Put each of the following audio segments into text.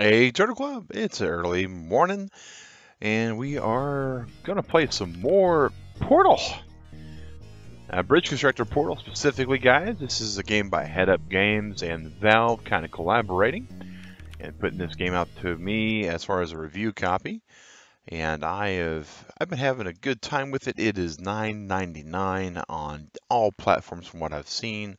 Hey, Turtle Club, it's early morning, and we are gonna play some more Portal. Bridge Constructor Portal specifically, guys. This is a game by Head Up Games and Valve kind of collaborating and putting this game out to me as far as a review copy. And I've been having a good time with it. It is $9.99 on all platforms from what I've seen.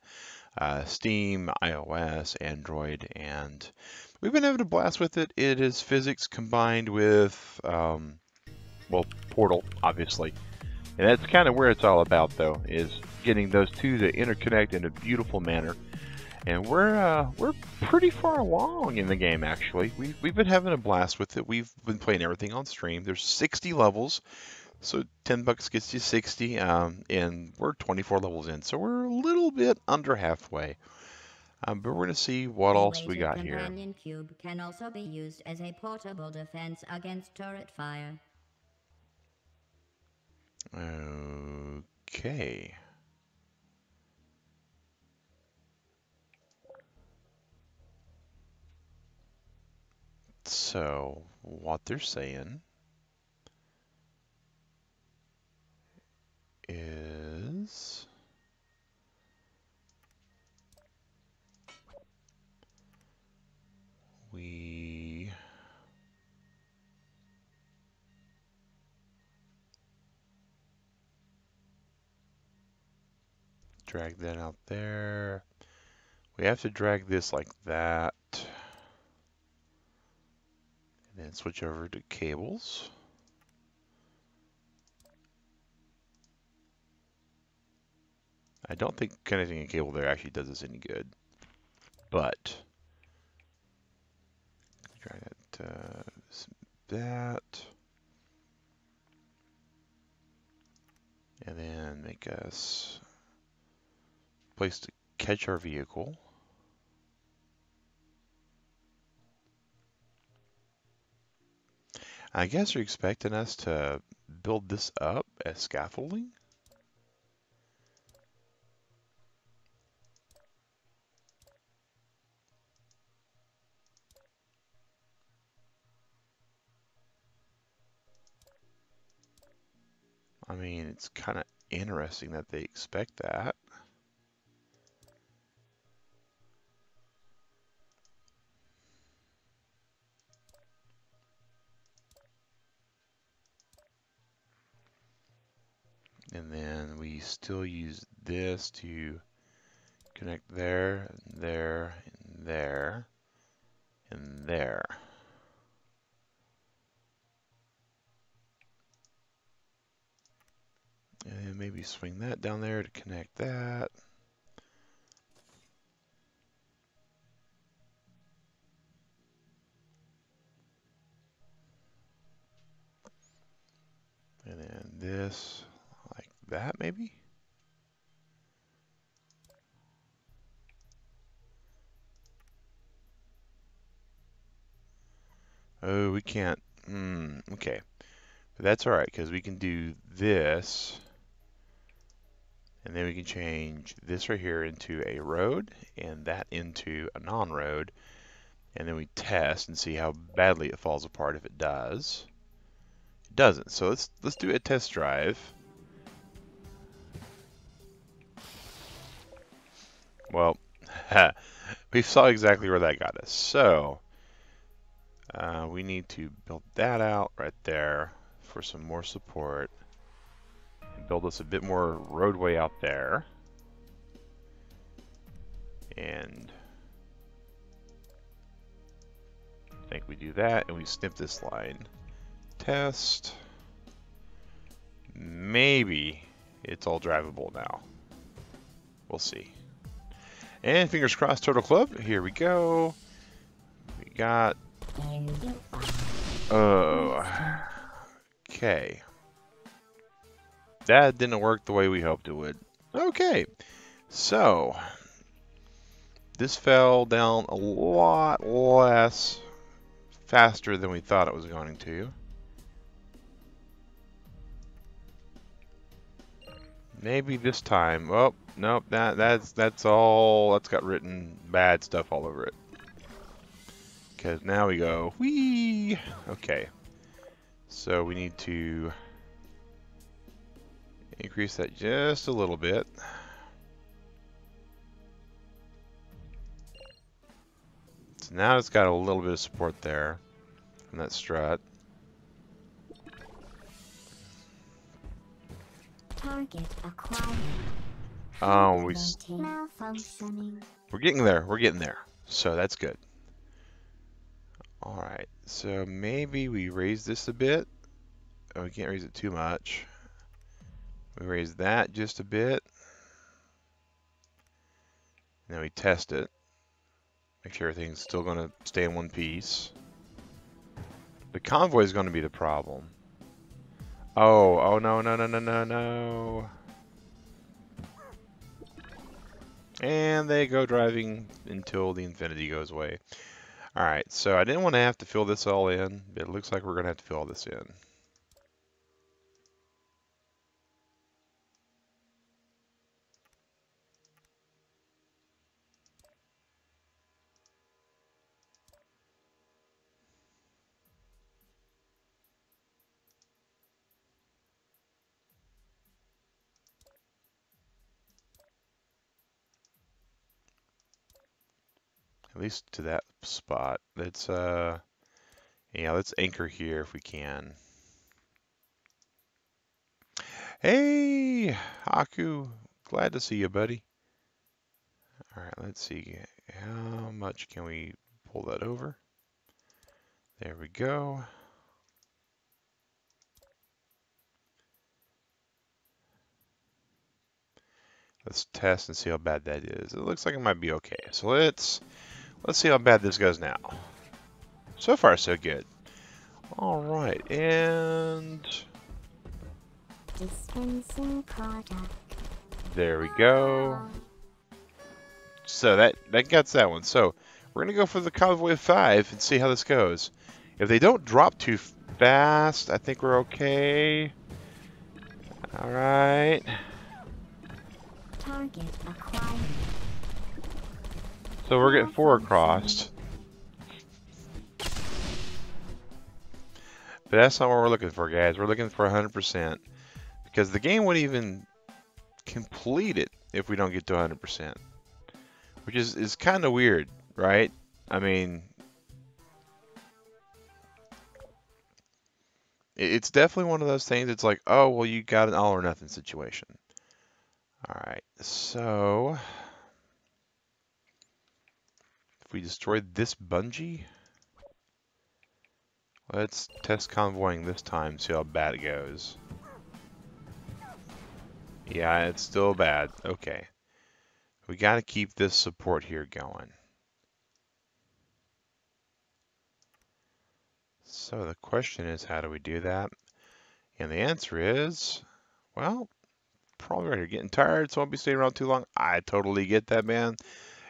Steam, iOS, Android, and we've been having a blast with it. It is physics combined with, well, Portal, obviously. And that's kind of where it's all about, though, is getting those two to interconnect in a beautiful manner. And we're pretty far along in the game, actually. We've been having a blast with it. We've been playing everything on stream. There's 60 levels. So $10 gets you 60, and we're 24 levels in, so we're a little bit under halfway. But we're going to see what else we got here. The companion cube can also be used as a portable defense against turret fire. Okay. So, what they're saying is we drag that out there. We have to drag this like that. And then switch over to cables. I don't think connecting a cable there actually does us any good, but try that, and then make us a place to catch our vehicle. I guess you're expecting us to build this up as scaffolding? I mean, it's kind of interesting that they expect that. And then we still use this to connect there, and there, and there, and there. And maybe swing that down there to connect that. And then this, like that maybe? Oh, we can't. Okay. But that's alright, because we can do this, and then we can change this right here into a road, and that into a non-road, and then we test and see how badly it falls apart if it does. It doesn't, so let's do a test drive. Well, we saw exactly where that got us. So, we need to build that out right there for some more support. And build us a bit more roadway out there. And I think we do that, and we snip this line. Test. Maybe it's all drivable now. We'll see. And fingers crossed, Turtle Club. Here we go. We got... Oh. Okay. That didn't work the way we hoped it would. Okay. So, this fell down a lot less faster than we thought it was going to. Maybe this time. Oh, nope, that's got written bad stuff all over it. because now we go, whee! Okay. So we need to increase that just a little bit. So now it's got a little bit of support there from that strut. Target acquired. Oh, Malfunctioning. we're getting there. We're getting there. So that's good. All right. So maybe we raise this a bit. Oh, we can't raise it too much. We raise that just a bit. Then we test it. Make sure everything's still going to stay in one piece. The convoy is going to be the problem. Oh no, no, no, no, no, no. And they go driving until the infinity goes away. Alright, so I didn't want to have to fill this all in, but it looks like we're going to have to fill all this in. At least to that spot. Let's yeah, let's anchor here if we can. Hey, Haku, glad to see you, buddy. All right, let's see. How much can we pull that over? There we go. Let's test and see how bad that is. It looks like it might be okay. So let's see how bad this goes now. So far, so good. All right, and Dispensing product. there we go. So that gets that one. So we're gonna go for the convoy of 5 and see how this goes. If they don't drop too fast, I think we're okay. All right. Target acquired. So we're getting 4 across. But that's not what we're looking for, guys. We're looking for 100%. Because the game wouldn't even complete it if we don't get to 100%. Which is kind of weird, right? I mean, it's definitely one of those things. It's like, oh, well, you got an all or nothing situation. All right, so if we destroyed this bungee, let's test convoying this time, see how bad it goes. Yeah, it's still bad. Okay. We got to keep this support here going. So the question is, how do we do that? And the answer is, well, probably right here. Getting tired, so I won't be staying around too long. I totally get that, man.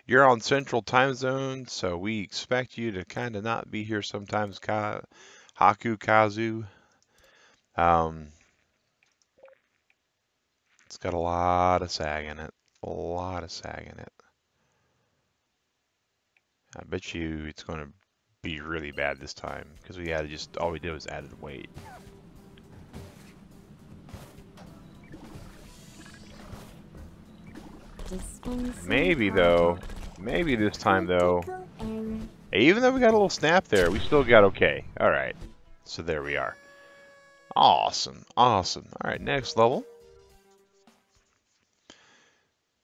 You're on Central Time Zone, so we expect you to kind of not be here sometimes, Haku Kazu. It's got a lot of sag in it. A lot of sag in it. I bet you it's going to be really bad this time because we had just all we did was added weight. Maybe though, maybe this time though, even though we got a little snap there, we still got okay. All right, so there we are. Awesome, awesome. All right, next level.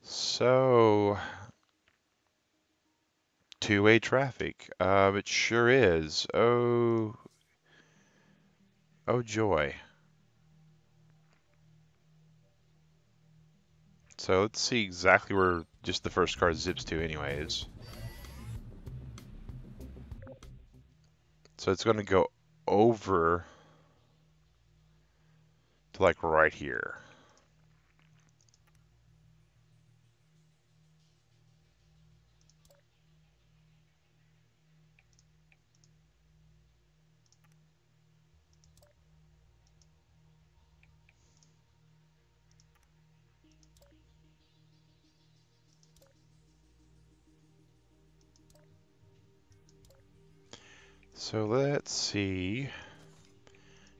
So, two-way traffic. It sure is. Oh, oh joy. So let's see exactly where just the first car zips to anyways. So it's going to go over to like right here. So let's see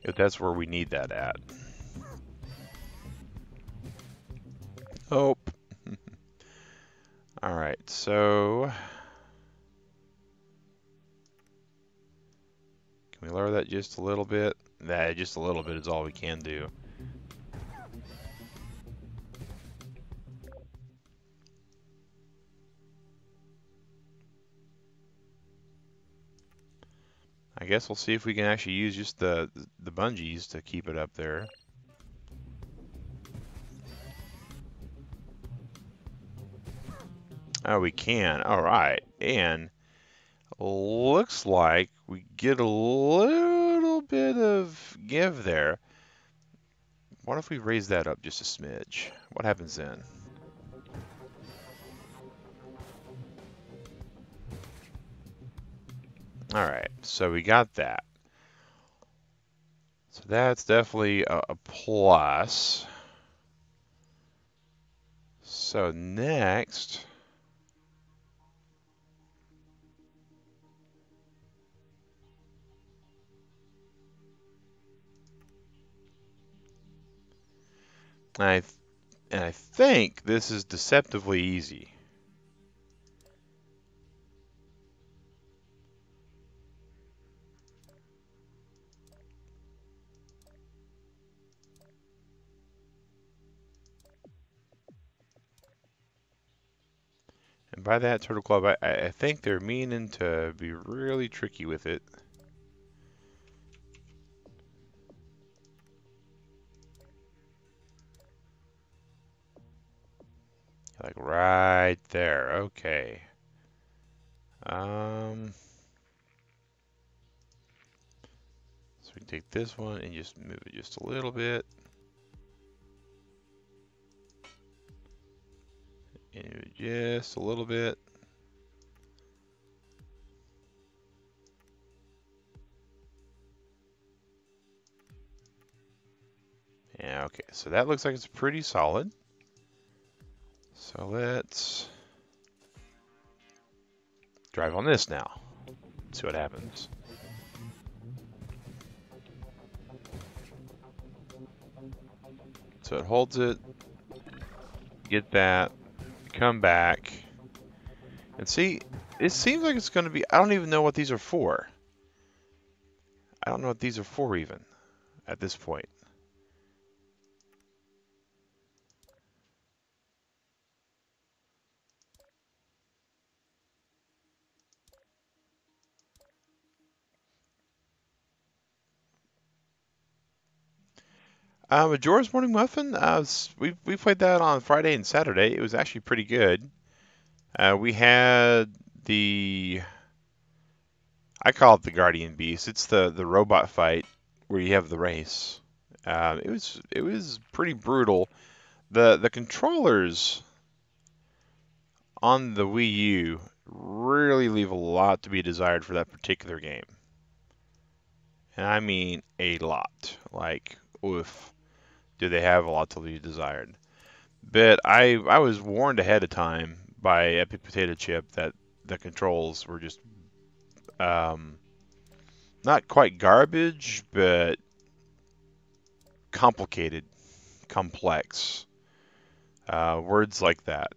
if that's where we need that at. Oh. Alright, so can we lower that just a little bit? Nah, just a little bit is all we can do. I guess we'll see if we can actually use just the bungees to keep it up there. Oh, we can. Alright, and looks like we get a little bit of give there. What if we raise that up just a smidge? What happens then? Alright, so we got that. So that's definitely a plus. So next, I think this is deceptively easy. And by that, Turtle Club, I think they're meaning to be really tricky with it. Like right there. Okay. So we can take this one and just move it just a little bit. And just a little bit. Yeah, okay. So that looks like it's pretty solid. So let's drive on this now. See what happens. So it holds it. Get that. Come back. And see, it seems like it's going to be... I don't even know what these are for. I don't know what these are for even at this point. Majora's Morning Muffin, we played that on Friday and Saturday. It was actually pretty good. We had the... I call it the Guardian Beast. It's the robot fight where you have the race. It was pretty brutal. The controllers on the Wii U really leave a lot to be desired for that particular game. And I mean a lot. Like, oof, do they have a lot to be desired. But I was warned ahead of time by Epic Potato Chip that the controls were just not quite garbage, but complicated, complex. Words like that.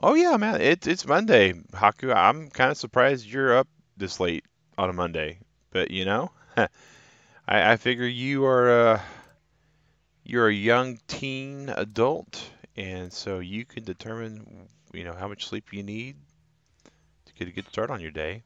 Oh yeah, man, it's Monday, Haku. I'm kind of surprised you're up this late on a Monday, but you know, I figure you're a young teen adult, and so you can determine, how much sleep you need to get a good start on your day.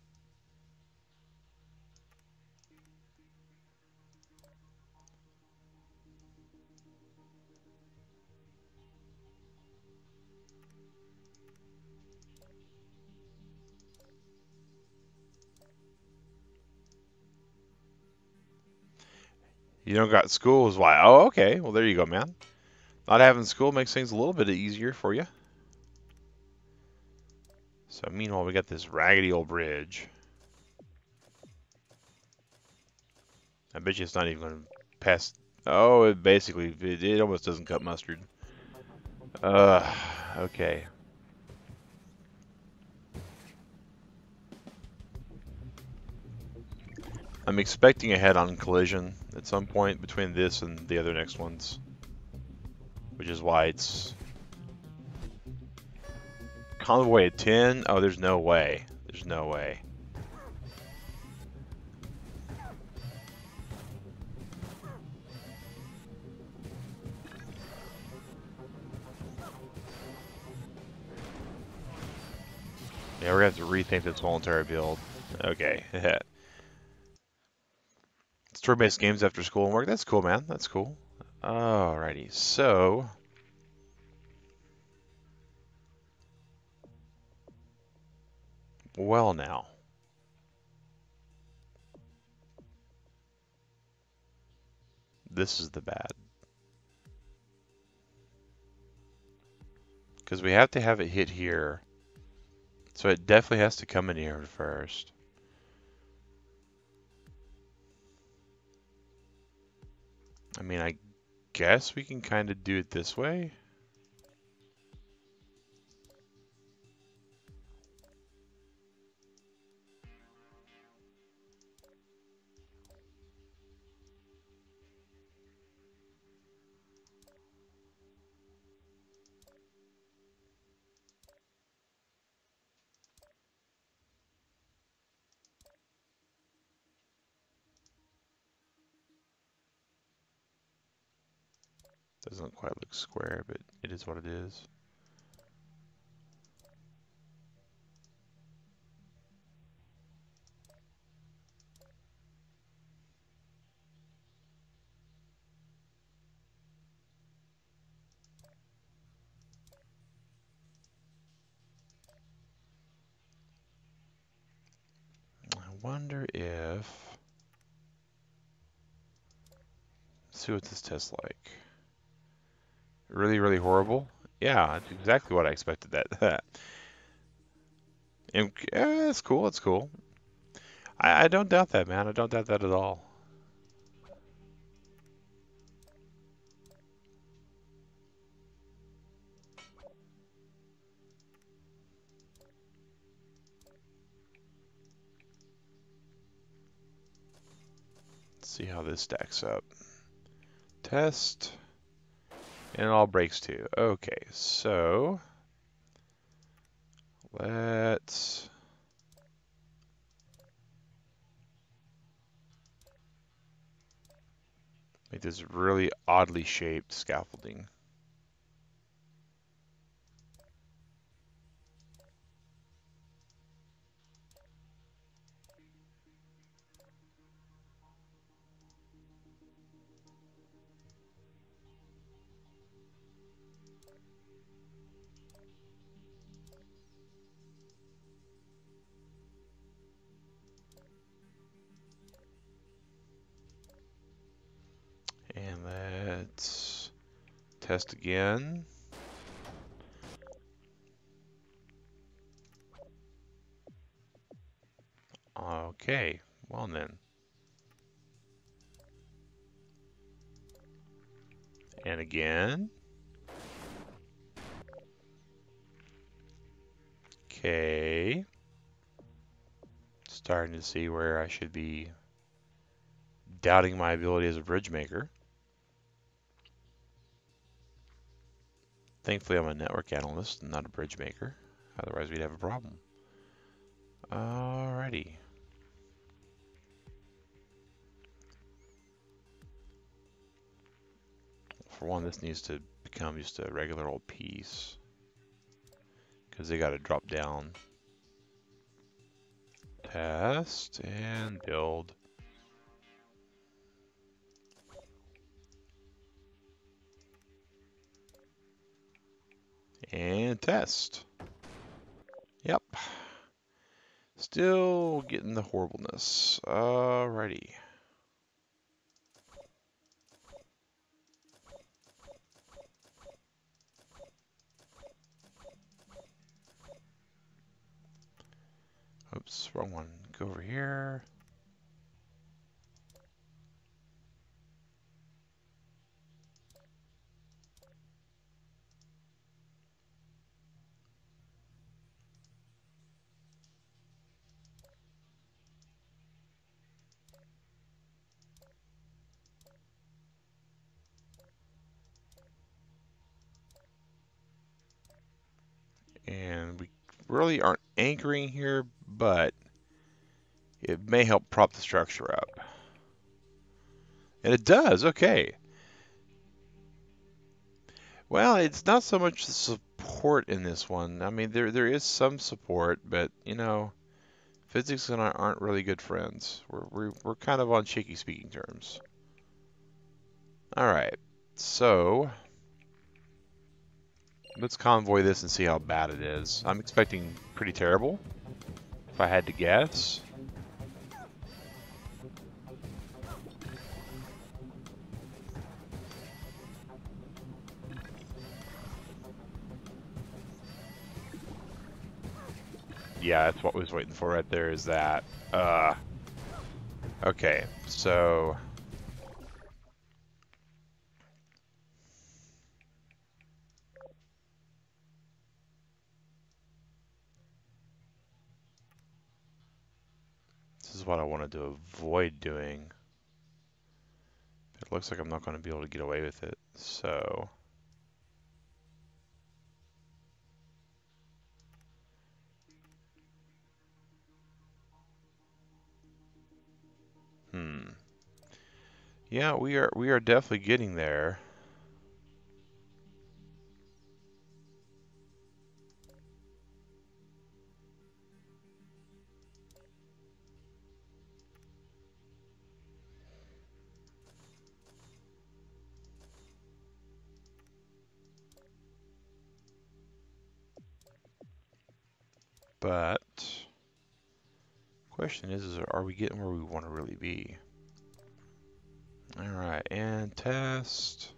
You don't got school is why. Oh, okay. Well, there you go, man. Not having school makes things a little bit easier for you. So meanwhile, we got this raggedy old bridge. I bet you it's not even going to pass Oh, it almost doesn't cut mustard. Uh, okay. I'm expecting a head-on collision at some point between this and the other next ones, which is why it's convoy at 10. Oh, there's no way. There's no way. Yeah, we're gonna have to rethink this whole entire build. Okay. Story-based games after school and work. That's cool, man. That's cool. Alrighty, so well now. This is the bad. Because we have to have it hit here. So it definitely has to come in here first. I mean, I guess we can kind of do it this way. Doesn't quite look square, but it is what it is. I wonder if... Let's see what this tastes like. Really, really horrible? Yeah, that's exactly what I expected that. And, it's cool, it's cool. I don't doubt that, man. I don't doubt that at all. Let's see how this stacks up. Test. And it all breaks too. Okay, so let's make this really oddly shaped scaffolding. And let's test again. Okay, well then. And again. Okay. Starting to see where I should be doubting my ability as a bridge maker. Thankfully, I'm a network analyst and not a bridge maker. Otherwise, we'd have a problem. Alrighty. For one, this needs to become just a regular old piece. Because they got to drop down. Test and build. And test. Yep. Still getting the horribleness. Alrighty. Oops, wrong one. Go over here. really aren't anchoring here, but it may help prop the structure up. And it does, okay. Well, it's not so much the support in this one. I mean, there is some support, but you know, physics and I aren't really good friends. We're kind of on shaky speaking terms. All right, so let's convoy this and see how bad it is. I'm expecting pretty terrible, if I had to guess. Yeah, that's what I was waiting for right there, is that. Okay, so this is what I wanted to avoid doing. It looks like I'm not going to be able to get away with it, so. Yeah, we are definitely getting there. But question is are we getting where we want to really be? All right, and test.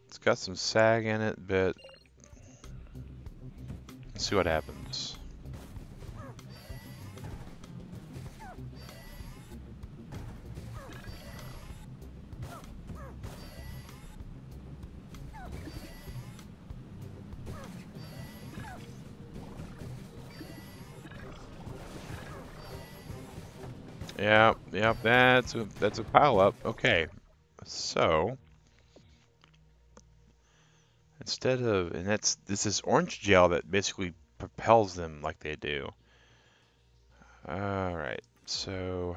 It's got some sag in it, but let's see what happens. Yep, that's a pile up. Okay, so instead of, and this is orange gel that basically propels them like they do. All right, so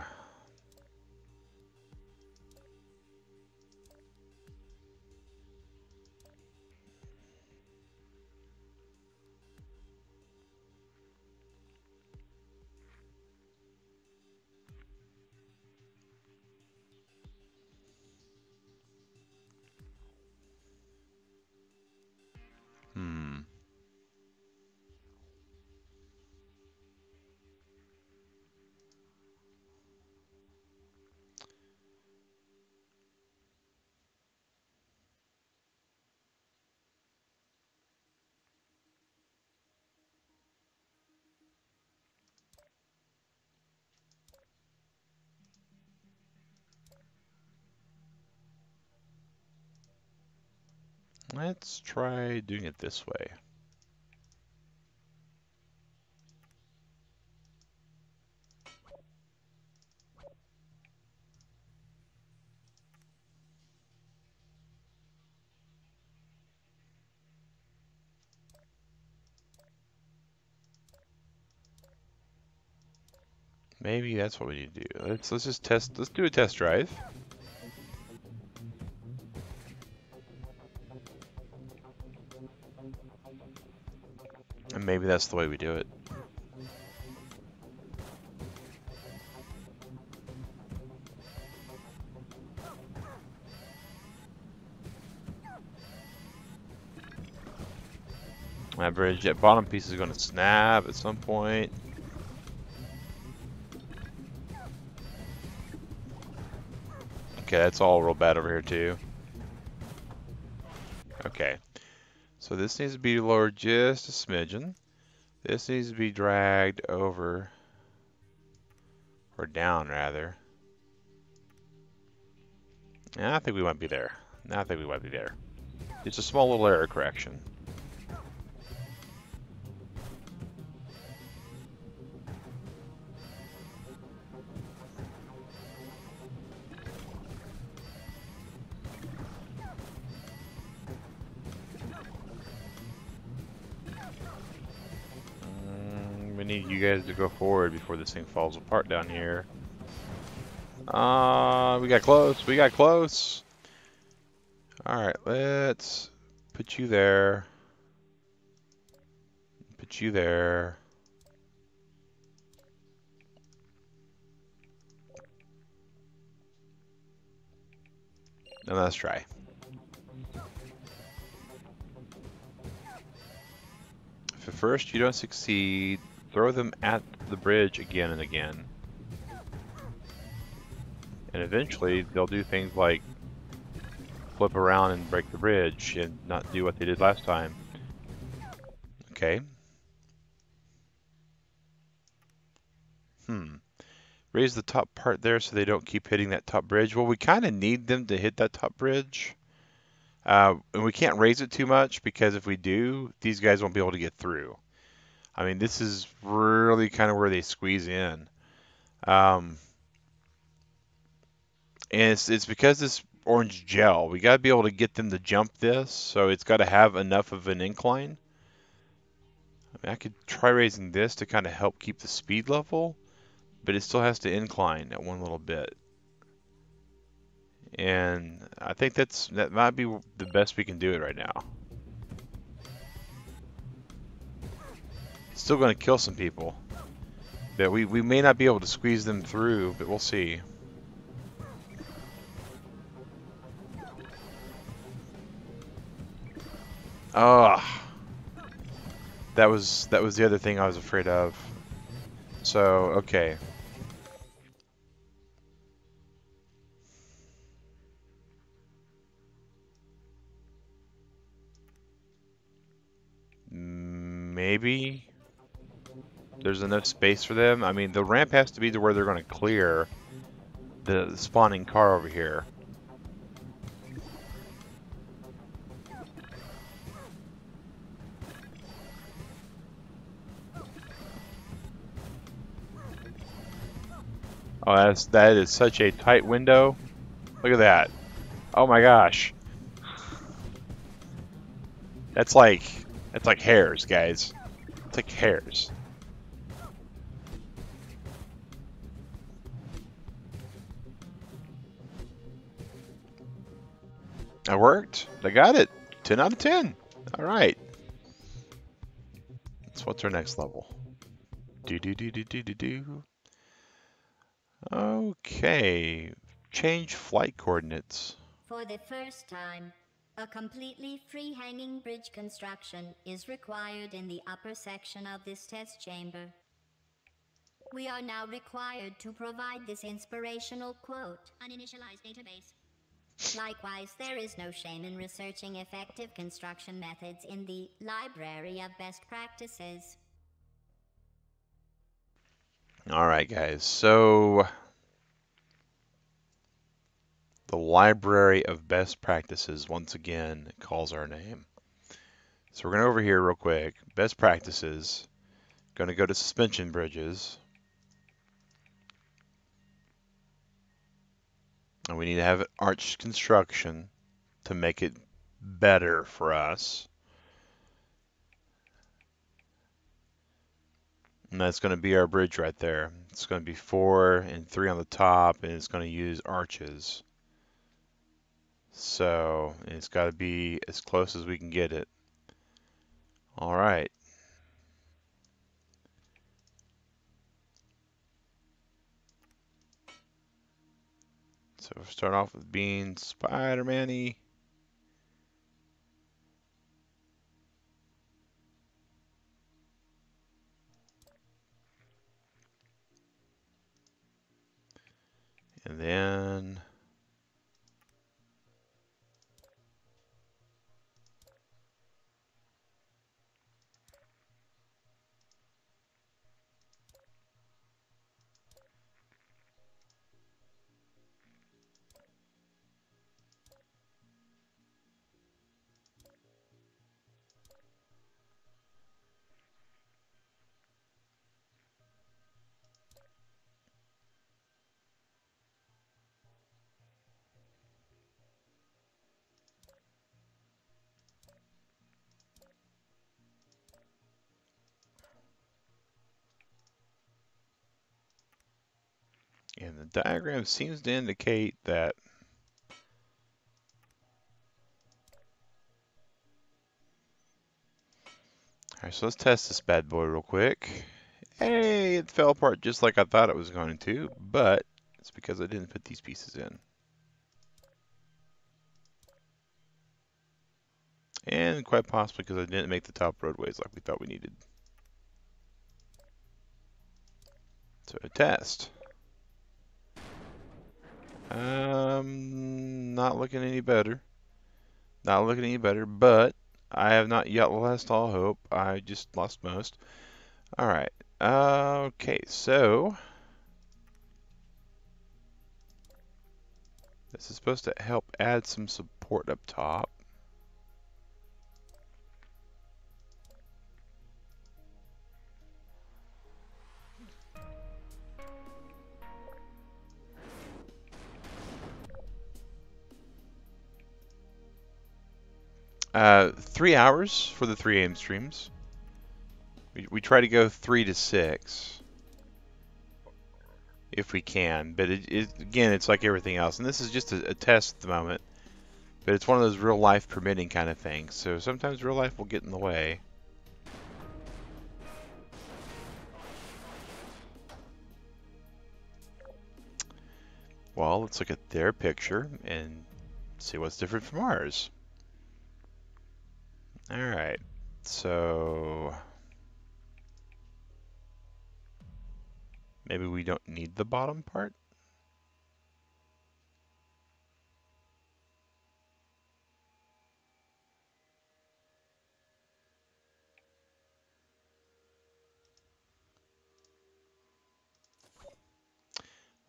let's try doing it this way. Maybe that's what we need to do. Let's just test. Let's do a test drive. And maybe that's the way we do it. That bridge, that bottom piece is going to snap at some point. Okay, that's all real bad over here too. Okay, so this needs to be lowered just a smidgen. This needs to be dragged over, or down rather. I think we might be there. I think we might be there. It's a small little error correction. need you guys to go forward before this thing falls apart down here. We got close. We got close. Alright, let's put you there. Put you there. And let's try. If at first you don't succeed, throw them at the bridge again and again. And eventually they'll do things like flip around and break the bridge and not do what they did last time. Okay. Raise the top part there so they don't keep hitting that top bridge. Well, we kind of need them to hit that top bridge. And we can't raise it too much because if we do, these guys won't be able to get through. I mean, this is really kind of where they squeeze in. And it's because this orange gel, we got to be able to get them to jump this, so it's got to have enough of an incline. I mean, I could try raising this to kind of help keep the speed level, but it still has to incline at one little bit. And I think that might be the best we can do it right now. It's still going to kill some people. But we may not be able to squeeze them through, but we'll see. Oh, that was the other thing I was afraid of. So, okay. Maybe there's enough space for them. I mean, the ramp has to be to where they're going to clear the spawning car over here. Oh, that is such a tight window. Look at that. Oh my gosh. That's like hairs, guys. It's like hairs. That worked. I got it. 10 out of 10. All right. So what's our next level? Do. Okay. Change flight coordinates. For the first time, a completely free-hanging bridge construction is required in the upper section of this test chamber. We are now required to provide this inspirational quote. Uninitialized database. Likewise, there is no shame in researching effective construction methods in the Library of Best Practices. All right, guys. So the Library of Best Practices once again calls our name. So we're going to over here real quick. Best Practices. Going to go to suspension bridges. And we need to have arch construction to make it better for us. And that's going to be our bridge right there. It's going to be 4 and 3 on the top, and it's going to use arches. So it's got to be as close as we can get it. All right. So we'll start off with being Spider-Man-y. And then And the diagram seems to indicate that alright, so let's test this bad boy real quick. Hey, it fell apart just like I thought it was going to, but it's because I didn't put these pieces in. And quite possibly because I didn't make the top roadways like we thought we needed. So a test. Not looking any better. Not looking any better, but I have not yet lost all hope. I just lost most. Alright. Okay, so this is supposed to help add some support up top. Uh, 3 hours for the 3 AM streams. We try to go 3 to 6 if we can, but again, it's like everything else, and this is just a test at the moment. But it's one of those real life permitting kind of things, so sometimes real life will get in the way. Well, let's look at their picture and see what's different from ours. Alright, so maybe we don't need the bottom part?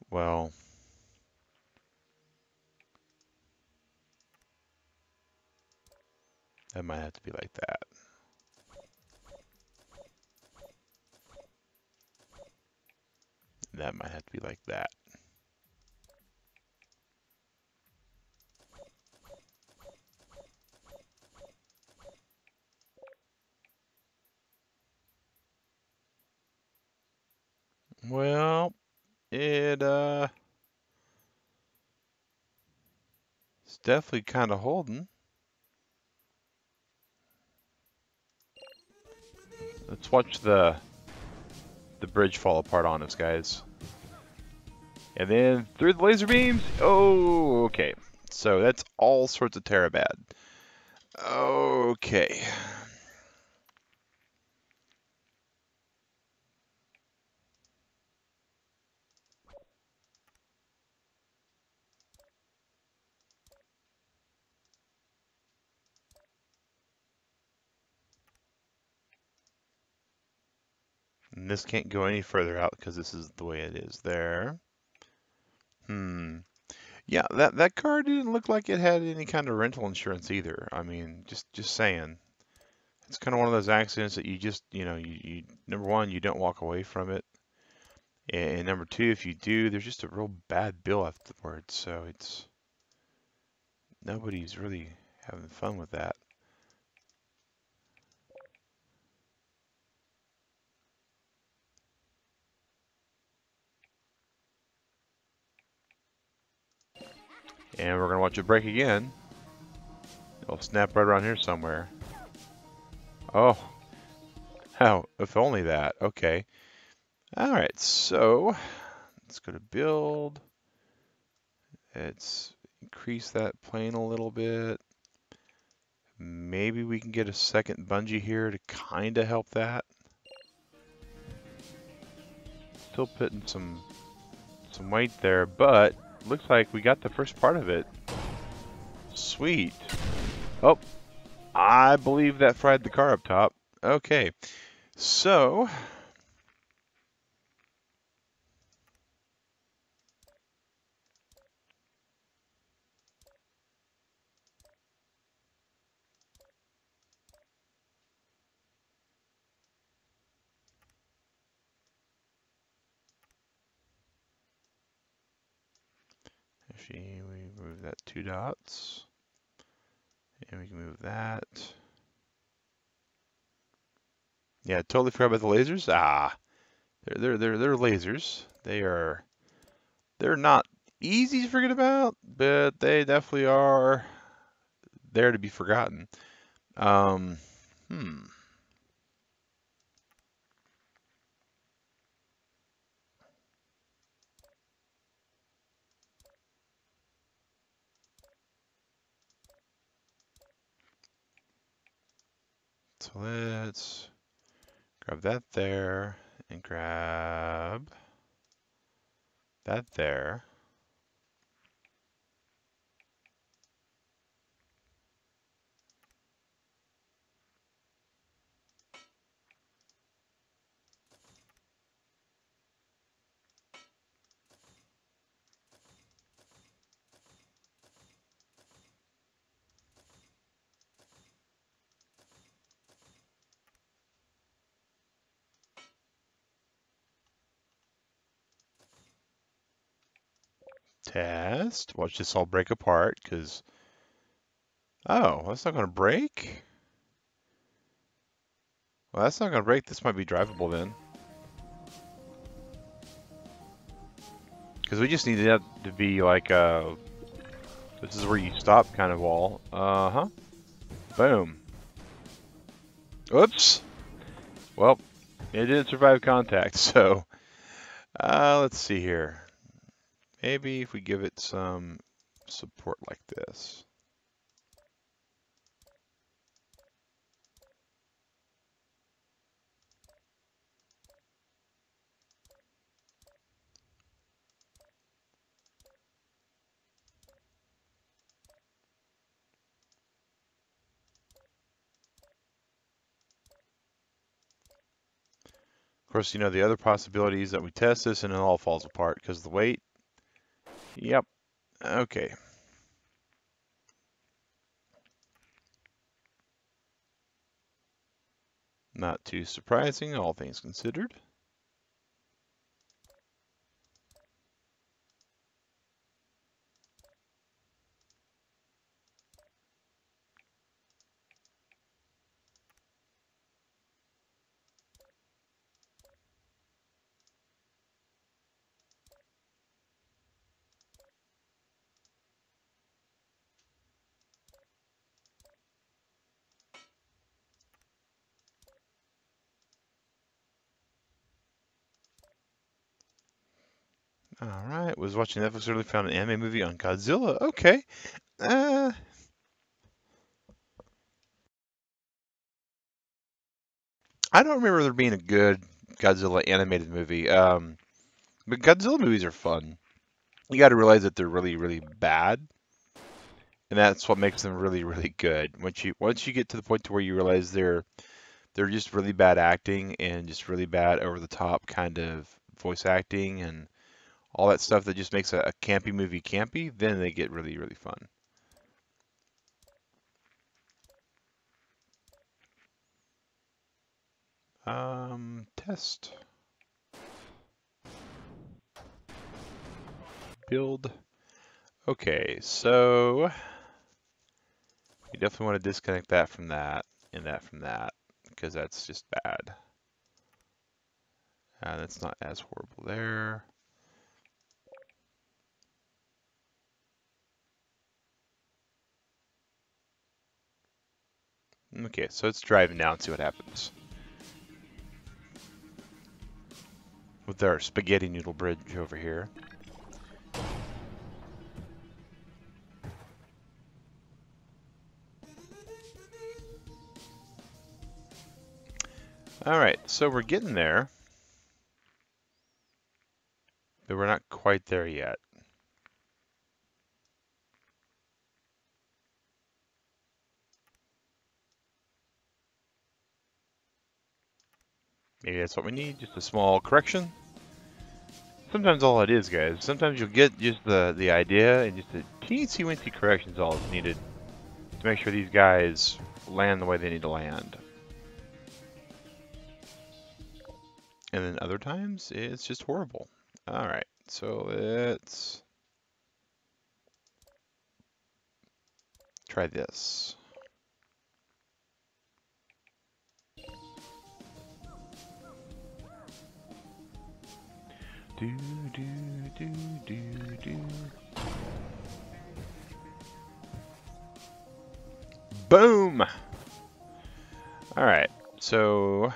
Well, that might have to be like that. That might have to be like that. Well, it's definitely kind of holding. Let's watch the bridge fall apart on us, guys. And then through the laser beams. Oh, okay. So that's all sorts of terabad. Okay. And this can't go any further out because this is the way it is there. Yeah, that car didn't look like it had any kind of rental insurance either. I mean, just saying. It's kind of one of those accidents that you just, you number one, you don't walk away from it. And number two, if you do, there's just a real bad bill afterwards. So nobody's really having fun with that. And we're gonna watch it break again. It'll snap right around here somewhere. Oh, how? If only that. Okay. All right. So let's go to build. Let's increase that plane a little bit. Maybe we can get a second bungee here to kind of help that. Still putting some weight there, but looks like we got the first part of it. Sweet. Oh, I believe that fried the car up top. Okay, so actually we move that 2 dots, and we can move that. Yeah, totally forgot about the lasers. Ah, they're lasers. They are They're not easy to forget about, but they definitely are there to be forgotten. Um, hmm. So let's grab that there and grab that there. Test. Watch this all break apart because, oh, that's not going to break? Well, that's not going to break. This might be drivable then. Because we just needed that to be like a, this is where you stop kind of wall. Uh-huh. Boom. Oops. Well, it didn't survive contact, so let's see here. Maybe if we give it some support like this. Of course, you know, the other possibility is that we test this and it all falls apart because of the weight. Yep. Okay. Not too surprising, all things considered. All right. Was watching Netflix earlier, found an anime movie on Godzilla. Okay. I don't remember there being a good Godzilla animated movie. But Godzilla movies are fun. You got to realize that they're really, really bad, and that's what makes them really, really good. Once you get to the point to where you realize they're just really bad acting and just really bad over the top kind of voice acting and all that stuff that just makes a campy movie campy, then they get really, really fun. Test. Build. Okay, so you definitely want to disconnect that from that and that from that because that's just bad. That's not as horrible there. Okay, so let's drive now and see what happens. With our spaghetti noodle bridge over here. Alright, so we're getting there. But we're not quite there yet. Maybe that's what we need, just a small correction. Sometimes all it is, guys. Sometimes you'll get just the idea and just a teensy-weensy correction is all that's needed to make sure these guys land the way they need to land. And then other times, it's just horrible. Alright, so let's try this. Do, do, do, do, do. Boom! Alright, so...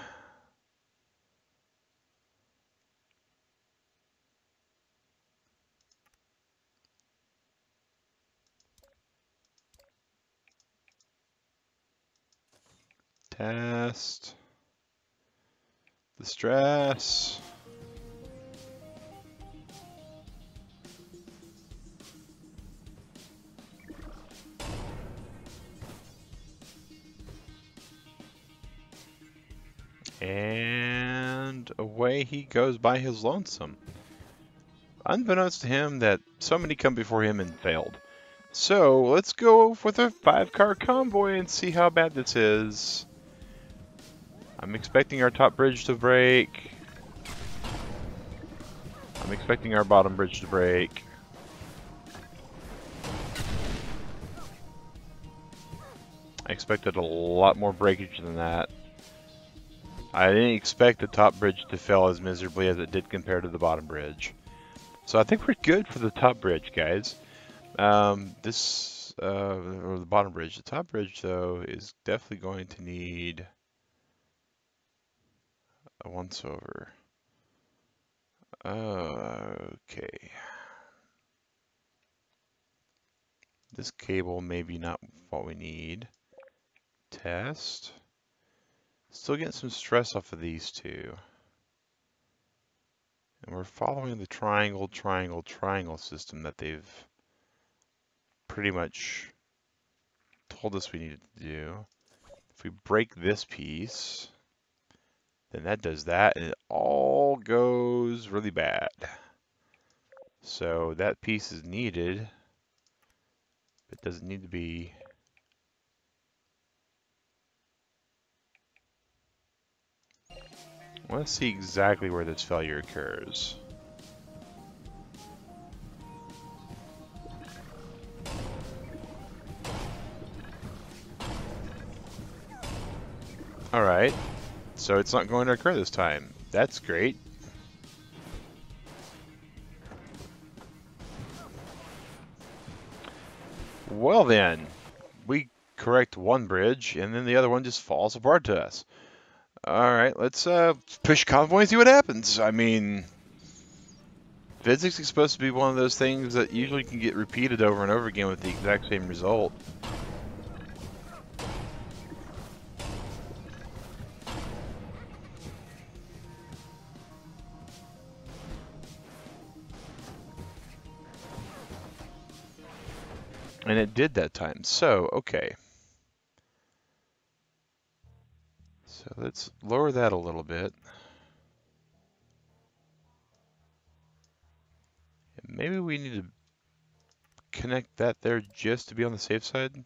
Test. The stress. And away he goes by his lonesome. Unbeknownst to him that so many come before him and failed. So let's go with a 5-car convoy and see how bad this is. I'm expecting our top bridge to break. I'm expecting our bottom bridge to break. I expected a lot more breakage than that. I didn't expect the top bridge to fail as miserably as it did compared to the bottom bridge. So I think we're good for the top bridge, guys. Or the bottom bridge. The top bridge, though, is definitely going to need a once-over. Okay. This cable may be not what we need. Test. Still getting some stress off of these two. And we're following the triangle, triangle, triangle system that they've pretty much told us we needed to do. If we break this piece, then that does that, and it all goes really bad. So that piece is needed, but doesn't need to be. I want to see exactly where this failure occurs. Alright, so it's not going to occur this time. That's great. Well then, we correct one bridge, and then the other one just falls apart to us. Alright, let's push convoy and see what happens. I mean, physics is supposed to be one of those things that usually can get repeated over and over again with the exact same result. And it did that time. So, okay. So let's lower that a little bit. And maybe we need to connect that there just to be on the safe side.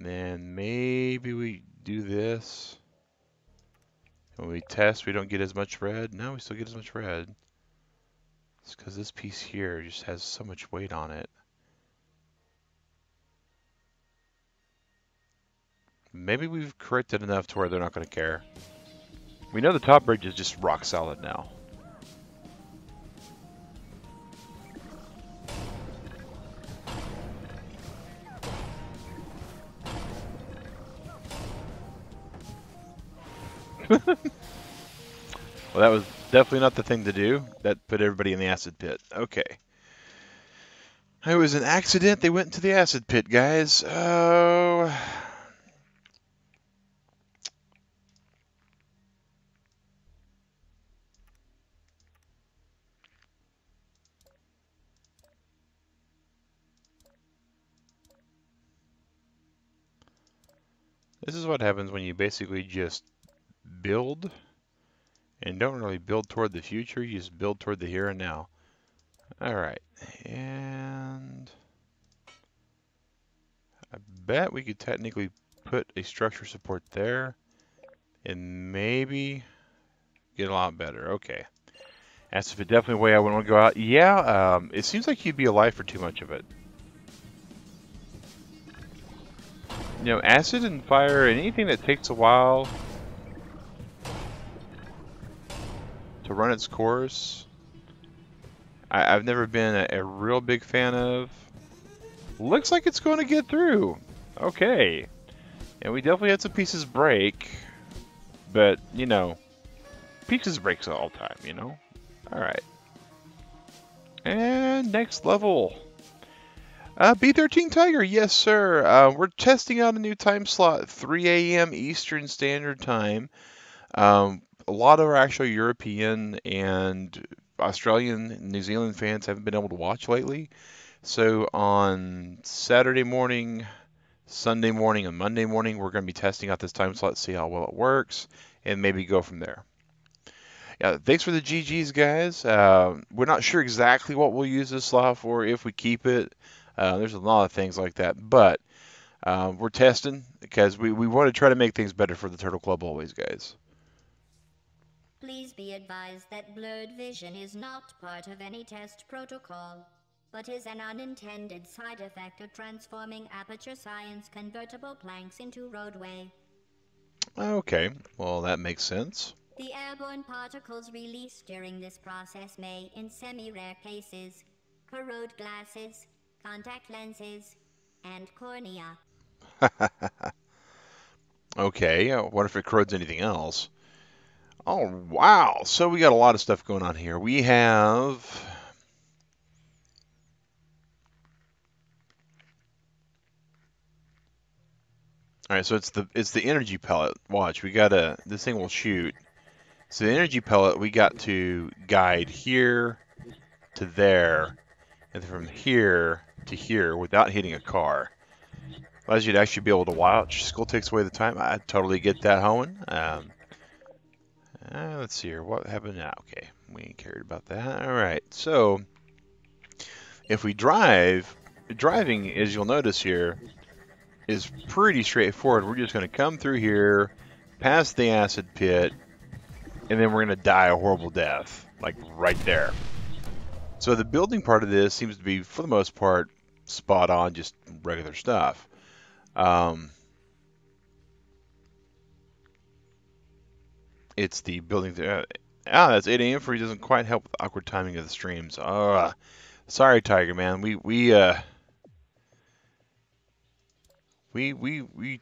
And maybe we do this. When we test, we don't get as much red. No, we still get as much red. It's because this piece here just has so much weight on it. Maybe we've corrected enough to where they're not going to care. We know the top bridge is just rock solid now. Well, that was definitely not the thing to do. That put everybody in the acid pit. Okay. It was an accident. They went into the acid pit, guys. Oh. This is what happens when you basically just build and don't really build toward the future. You just build toward the here and now. Alright. And I bet we could technically put a structure support there and maybe get a lot better. Okay. That's if it definitely a way I wouldn't want to go out. Yeah, it seems like you'd be alive for too much of it. You know, acid and fire, anything that takes a while to run its course, I've never been a real big fan of. Looks like it's going to get through. Okay. And we definitely had some pieces break, but, you know, pieces breaks all the time, you know? Alright. And next level. B13 Tiger, yes sir. We're testing out a new time slot, 3 a.m. Eastern Standard Time. A lot of our actual European and Australian and New Zealand fans haven't been able to watch lately. So on Saturday morning, Sunday morning, and Monday morning, we're going to be testing out this time slot, see how well it works, and maybe go from there. Yeah, thanks for the GGs, guys. We're not sure exactly what we'll use this slot for if we keep it. There's a lot of things like that, but we're testing because we want to try to make things better for the Turtle Club always, guys. Please be advised that blurred vision is not part of any test protocol, but is an unintended side effect of transforming Aperture Science convertible planks into roadway. Okay, well that makes sense. The airborne particles released during this process may, in semi-rare cases, corrode glasses, contact lenses, and cornea. Okay, what if it corrodes anything else? Oh, wow. So we got a lot of stuff going on here. We have... Alright, so it's the energy pellet. Watch, this thing will shoot. So the energy pellet, we got to guide here to there, and then from here to here without hitting a car. Allows you to actually be able to watch. Skull takes away the time. I totally get that, Hoenn. Let's see here. What happened now? Okay, we ain't cared about that. Alright, so if we driving, as you'll notice here, is pretty straightforward. We're just going to come through here, past the acid pit, and then we're going to die a horrible death, like right there. So the building part of this seems to be, for the most part, spot on, just regular stuff. It's the building. That's 8 a.m. for he doesn't quite help with the awkward timing of the streams. Sorry, Tiger Man. We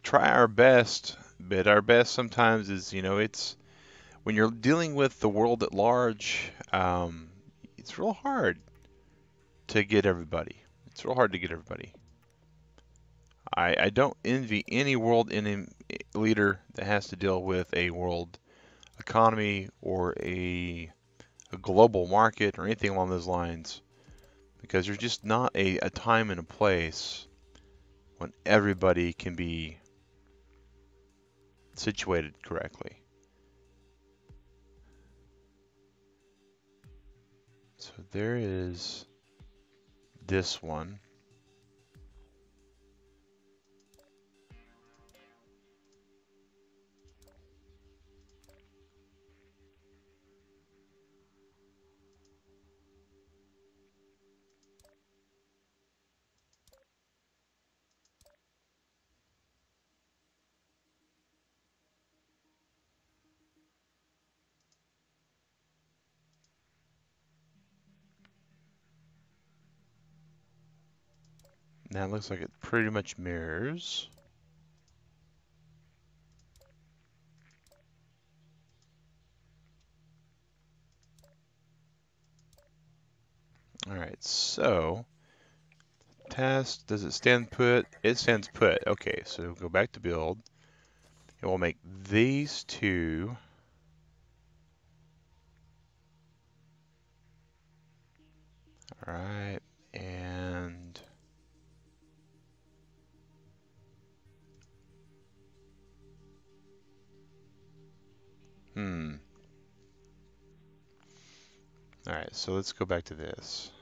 try our best, but our best sometimes is, you know, it's when you're dealing with the world at large. It's real hard to get everybody. It's real hard to get everybody. I don't envy any world leader that has to deal with a world economy or a global market or anything along those lines, because there's just not a time and a place when everybody can be situated correctly. So there is this one. Now it looks like it pretty much mirrors. Alright, so test, does it stand put? It stands put. Okay, so go back to build. And we'll make these two. Alright, and Alright, so let's go back to this.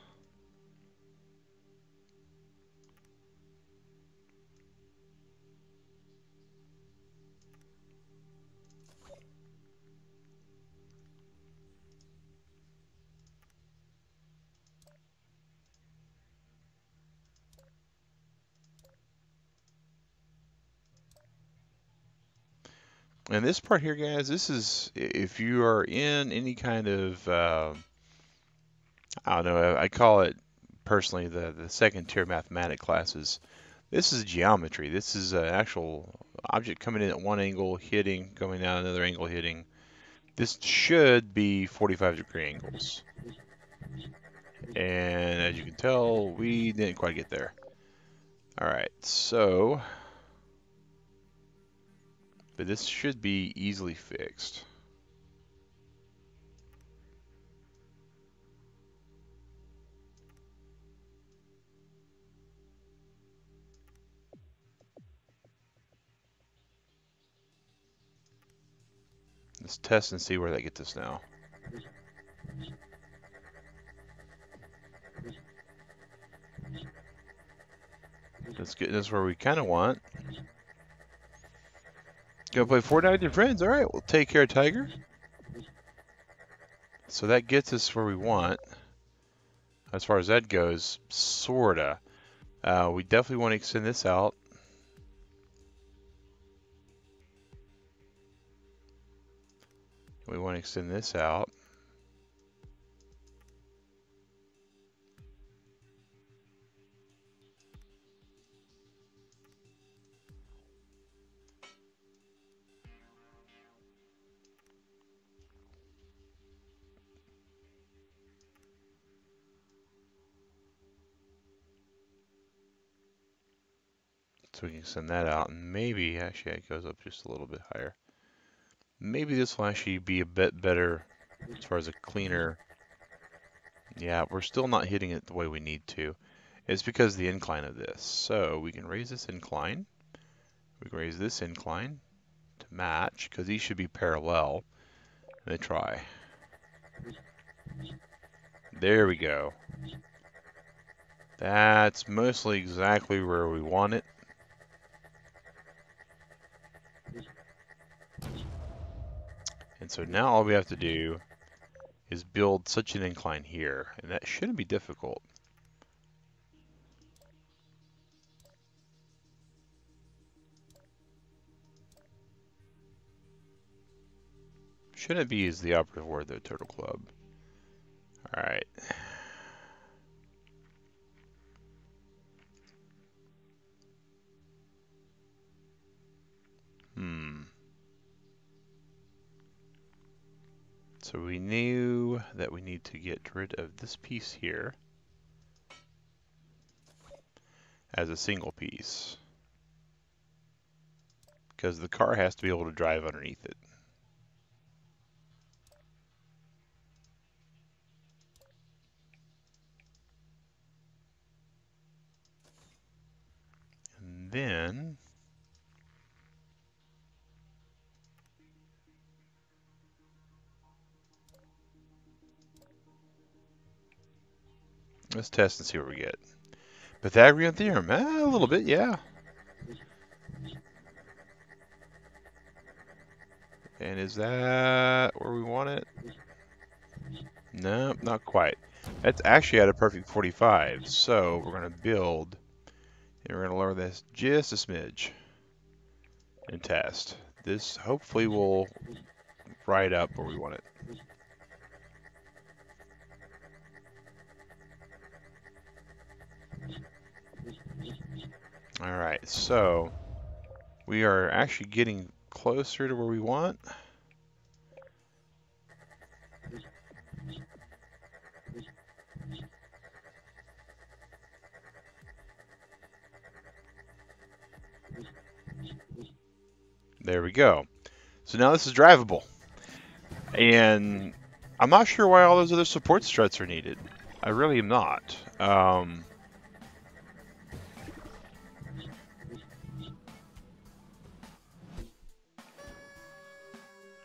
And this part here, guys, this is if you are in any kind of, I don't know, I call it personally the second tier mathematic classes. This is geometry. This is an actual object coming in at one angle, hitting, going down another angle, hitting. This should be 45-degree angles. And as you can tell, we didn't quite get there. Alright, so, but this should be easily fixed. Let's test and see where that gets us now. Let's get this where we kind of want. Go play Fortnite with your friends. All right, we'll take care of Tiger. So that gets us where we want. As far as that goes, sorta. We definitely want to extend this out. We want to extend this out. So we can send that out, and maybe, actually, it goes up just a little bit higher. Maybe this will actually be a bit better as far as a cleaner. Yeah, we're still not hitting it the way we need to. It's because of the incline of this. So we can raise this incline. We can raise this incline to match, because these should be parallel. Let me try. There we go. That's mostly exactly where we want it. And so now all we have to do is build such an incline here, and that shouldn't be difficult. Shouldn't be is the operative word though, Turtle Club. Alright. So we knew that we need to get rid of this piece here as a single piece, because the car has to be able to drive underneath it. And then let's test and see what we get. Pythagorean theorem, a little bit, yeah. And is that where we want it? No, not quite. That's actually at a perfect 45. So we're going to build, and we're going to lower this just a smidge and test. This hopefully will right up where we want it. Alright, so we are actually getting closer to where we want. There we go. So now this is drivable. And I'm not sure why all those other support struts are needed. I really am not.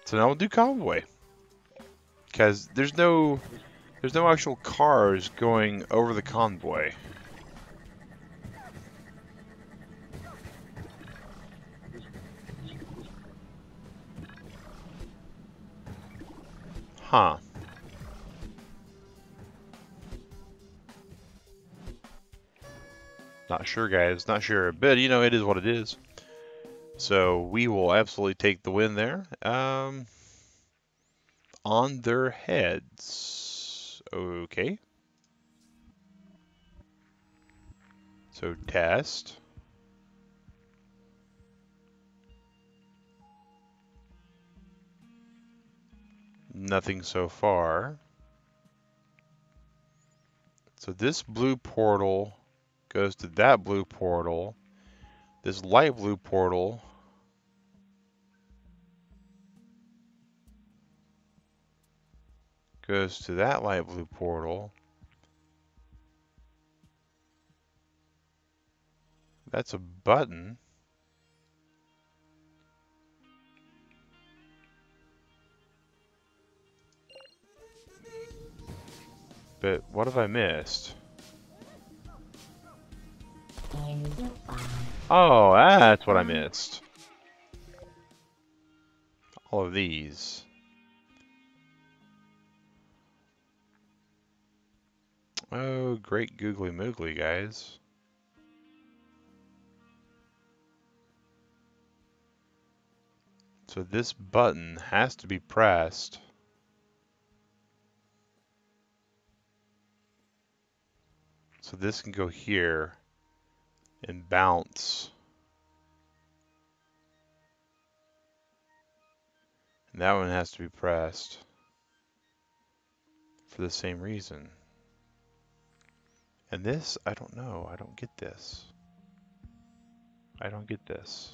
So now we'll do convoy, because there's no actual cars going over the convoy. Huh. Not sure, guys. Not sure, but you know, it is what it is. So we will absolutely take the win there. On their heads. Okay. So test. Nothing so far. So this blue portal goes to that blue portal. This light blue portal goes to that light blue portal. That's a button. But what have I missed? Oh, that's what I missed. All of these. Oh, great googly moogly, guys. So this button has to be pressed. So this can go here and bounce. And that one has to be pressed for the same reason. And this, I don't know. I don't get this. I don't get this.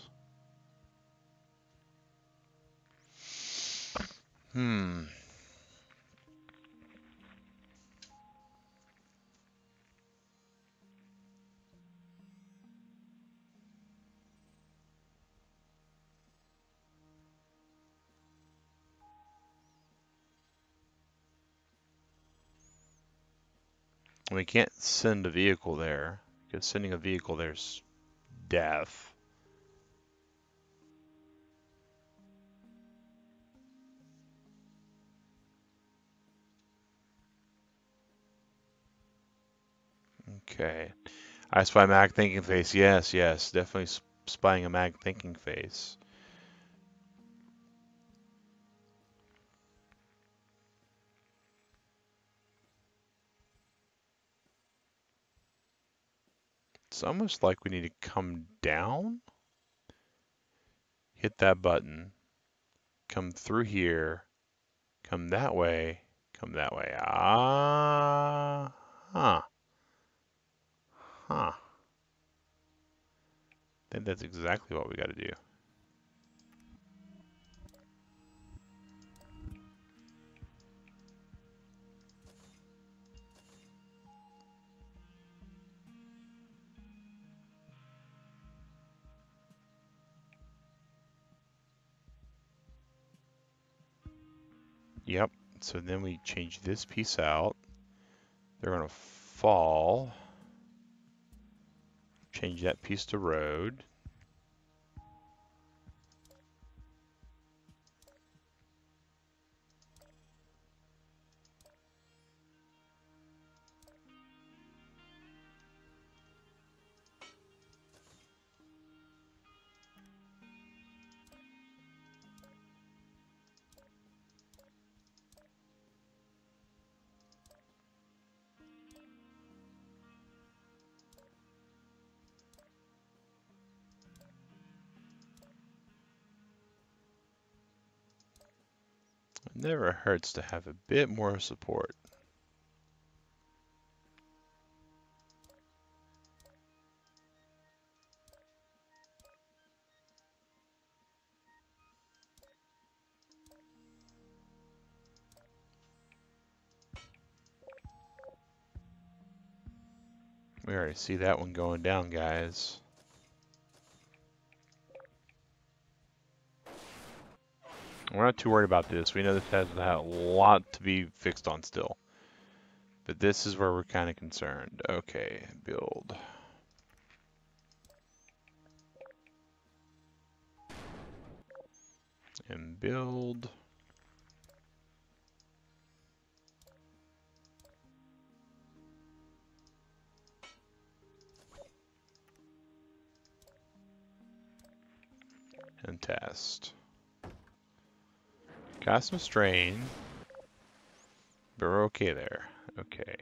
We can't send a vehicle there, because sending a vehicle there's death. Okay. I spy mag thinking face. Yes, yes. Definitely spying a mag thinking face. It's almost like we need to come down, hit that button, come through here, come that way, come that way. Ah, huh, huh. I think that's exactly what we got to do. Yep. So then we change this piece out. They're going to fall. Change that piece to road. It never hurts to have a bit more support. We already see that one going down, guys. We're not too worried about this. We know this has a lot to be fixed on still. But this is where we're kind of concerned. Okay, build. And build. and test. Got some strain, but we're okay there. Okay.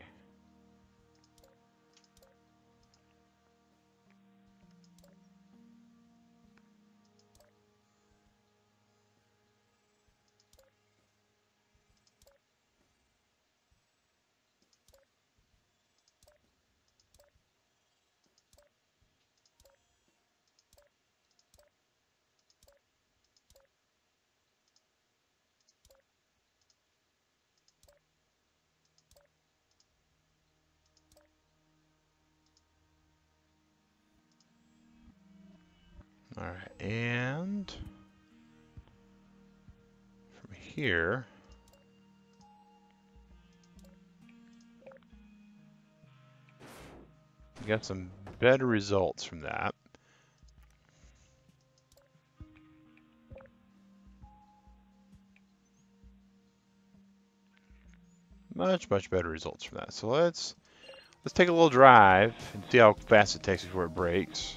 Alright, and from here, we got some better results from that. Much better results from that. So let's take a little drive and see how fast it takes before it breaks.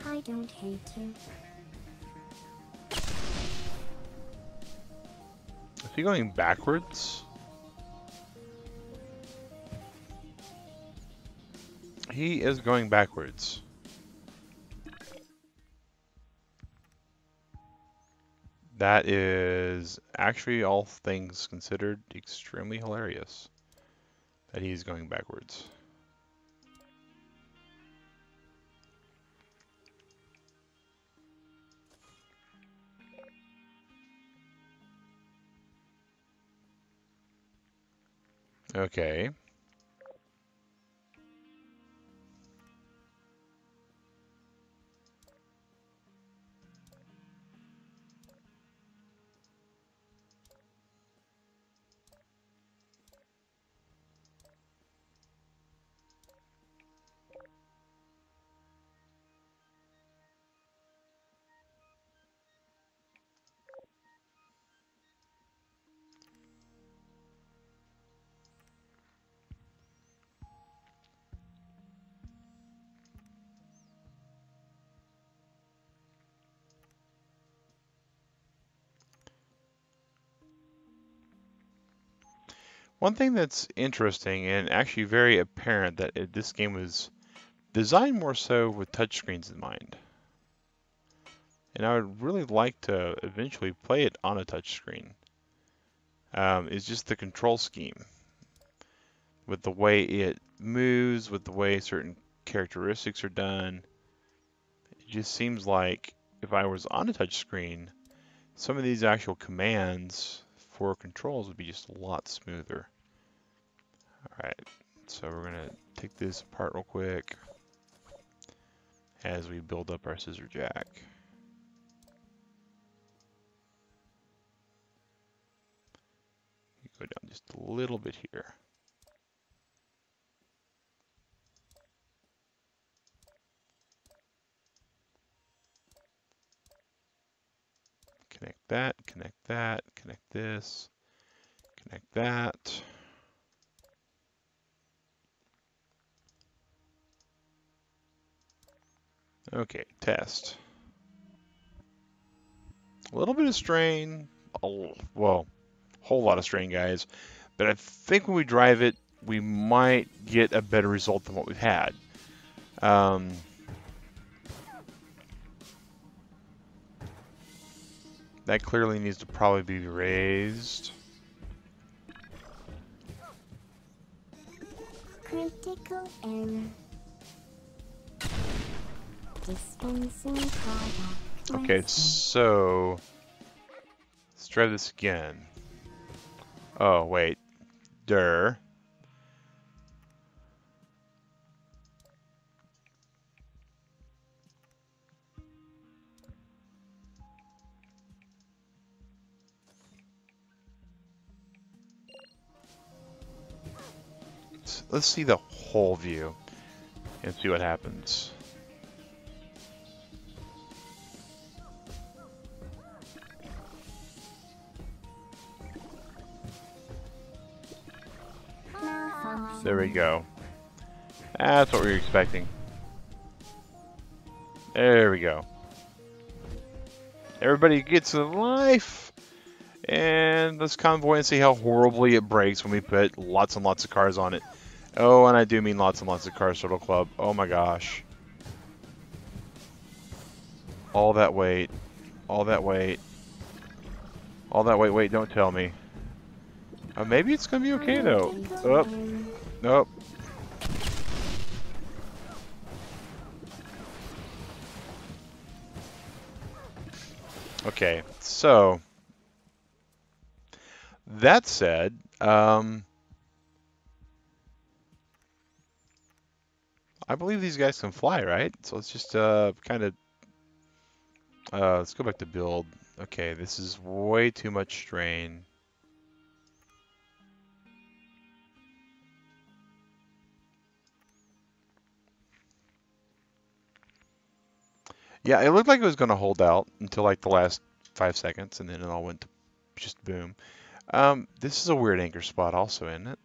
I don't hate you. Is he going backwards? He is going backwards. That is actually, all things considered, extremely hilarious that he's going backwards. Okay. One thing that's interesting and actually very apparent that this game was designed more so with touchscreens in mind. And I would really like to eventually play it on a touchscreen. It's just the control scheme. With the way it moves, with the way certain characteristics are done. It just seems like if I was on a touchscreen, some of these actual commands for controls would be just a lot smoother. Alright, so we're going to take this apart real quick as we build up our scissor jack. Go down just a little bit here. Connect that, connect this, connect that. Okay, test. A little bit of strain, well, a whole lot of strain, guys. But I think when we drive it, we might get a better result than what we've had. That clearly needs to probably be raised. Critical error. Dispensing product. Okay, so let's try this again. Oh, wait. Let's see the whole view and see what happens. There we go. That's what we were expecting. There we go. Everybody gets a life. And let's convoy and see how horribly it breaks when we put lots and lots of cars on it. Oh, and I do mean lots and lots of cars, Turtle Club. Oh my gosh. All that weight. All that weight. All that weight. Wait, don't tell me. Maybe it's going to be okay, though. Oh. Nope. Okay, so that said, I believe these guys can fly, right? So let's just kind of let's go back to build. Okay, this is way too much strain. Yeah, it looked like it was going to hold out until like the last 5 seconds, and then it all went to just boom. This is a weird anchor spot also, isn't it?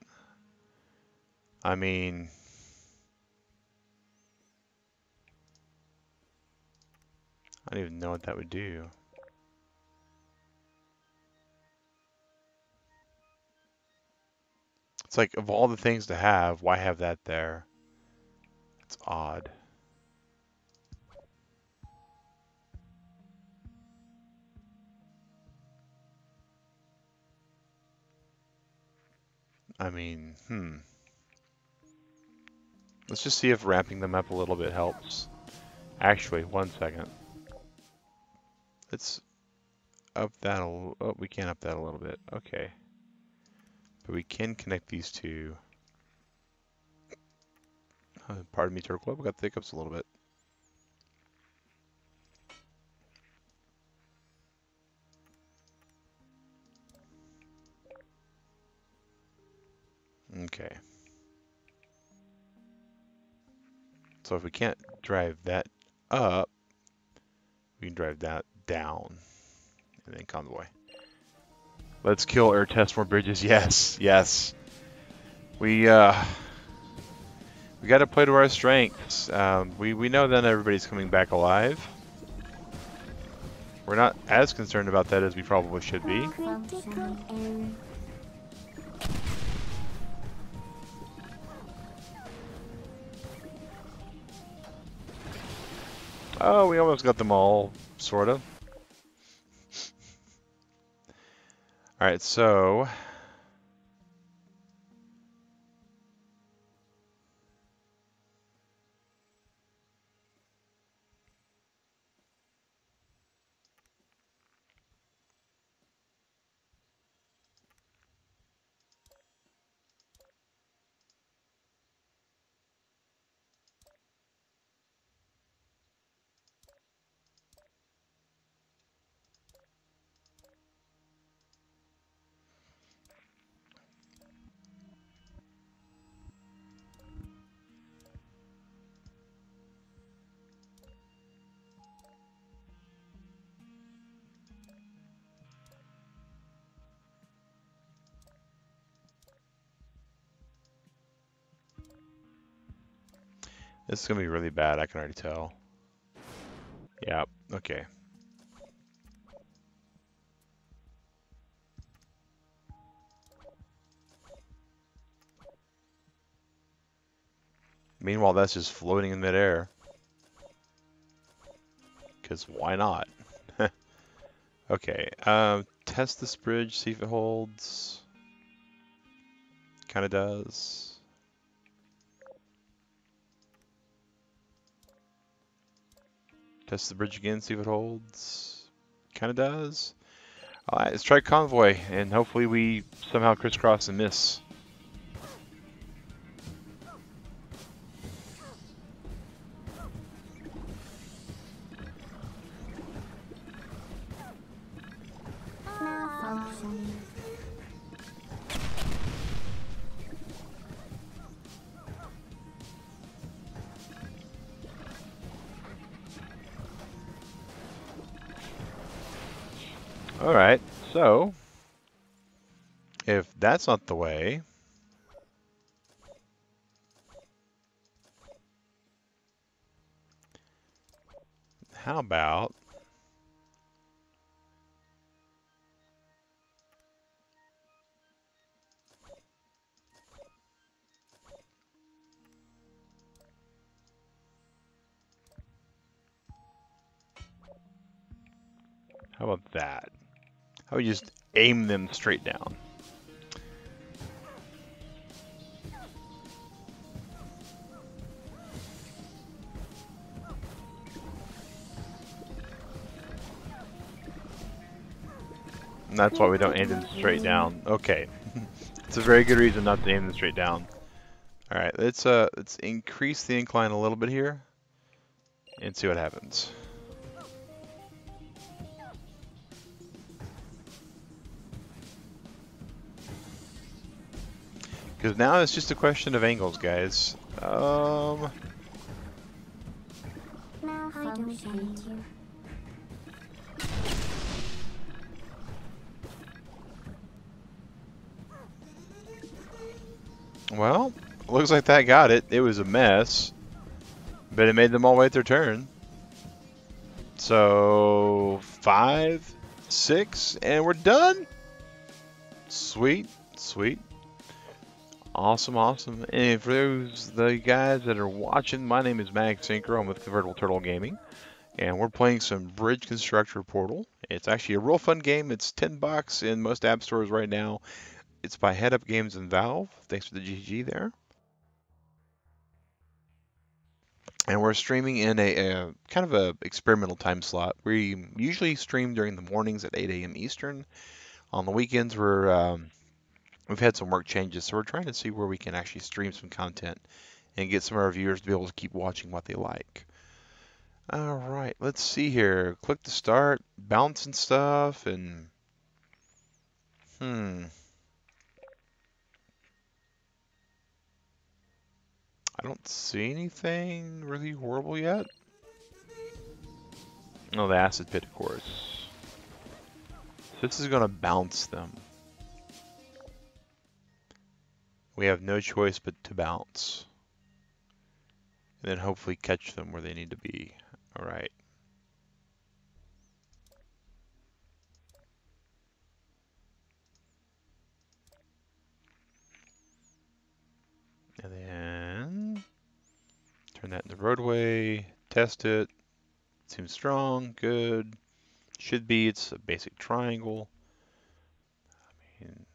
I mean, I don't even know what that would do. It's like, of all the things to have, why have that there? It's odd. I mean, let's just see if ramping them up a little bit helps. Actually, 1 second. Let's up that a little. Oh, we can up that a little bit. Okay. But we can connect these two. Pardon me, Turtle Club. We got the hiccups a little bit. Okay. So if we can't drive that up, we can drive that down. And then convoy. Let's kill or test more bridges. Yes, yes. We got to play to our strengths. We know then everybody's coming back alive. We're not as concerned about that as we probably should be. Critical error. Oh, we almost got them all, sort of. Alright, so... This is going to be really bad, I can already tell. Yeah, okay. Meanwhile, that's just floating in midair. Because why not? Okay, test this bridge, see if it holds. Kind of does. Test the bridge again, see if it holds. Kind of does. Alright, let's try convoy, and hopefully we somehow crisscross and miss. Malfunction. Alright, so if that's not the way, how about that? How about we just aim them straight down? And that's why we don't aim them straight down. Okay. It's a very good reason not to aim them straight down. Alright, let's increase the incline a little bit here and see what happens. Because now it's just a question of angles, guys. Now I don't hate you. Well, looks like that got it. It was a mess, but it made them all wait their turn. So 5, 6, and we're done. Sweet, sweet. Awesome, awesome. And for the guys that are watching, my name is Mag Synchro. I'm with Convertible Turtle Gaming, and we're playing some Bridge Constructor Portal. It's actually a real fun game. It's $10 in most app stores right now. It's by Head Up Games and Valve. Thanks for the GG there. And we're streaming in a kind of a experimental time slot. We usually stream during the mornings at 8 AM Eastern. On the weekends, we've had some work changes, so we're trying to see where we can actually stream some content and get some of our viewers to be able to keep watching what they like. All right, let's see here. Click to start, bouncing stuff, and I don't see anything really horrible yet. Oh, the acid pit, of course. So this is going to bounce them. We have no choice but to bounce. And then hopefully catch them where they need to be. All right. And then turn that into roadway, test it. Seems strong, good. Should be, it's a basic triangle. I mean,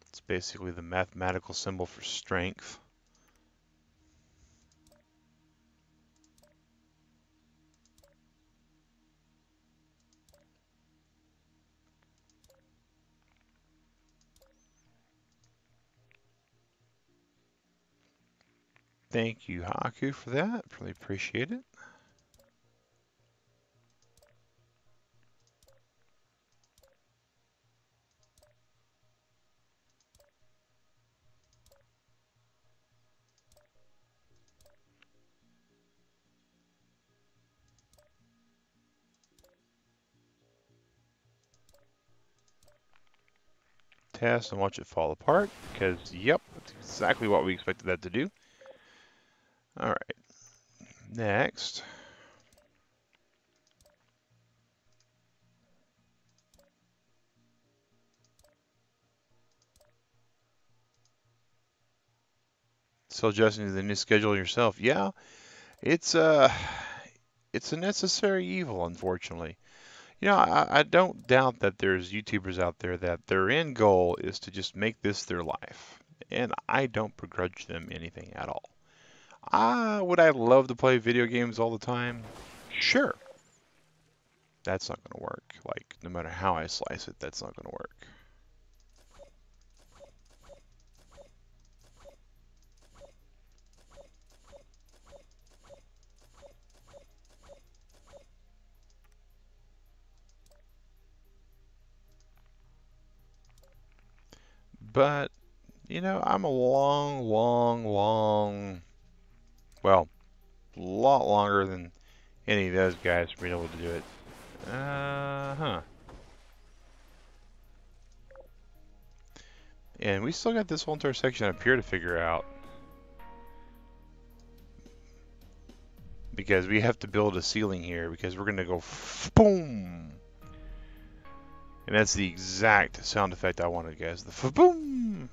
it's basically the mathematical symbol for strength. Thank you, Haku, for that. Really appreciate it. Test and watch it fall apart, because, yep, that's exactly what we expected that to do. All right, next. Still adjusting to the new schedule yourself. Yeah, it's a necessary evil, unfortunately. You know, I don't doubt that there's YouTubers out there that their end goal is to just make this their life. And I don't begrudge them anything at all. Would I love to play video games all the time? Sure. That's not going to work. Like, no matter how I slice it, that's not going to work. But, you know, I'm a long, well, a lot longer than any of those guys for being able to do it. And we still got this whole entire section up here to figure out. because we have to build a ceiling here because we're gonna go boom, and that's the exact sound effect I wanted, guys. The boom.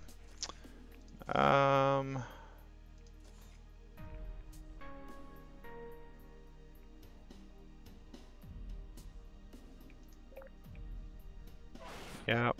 Yeah.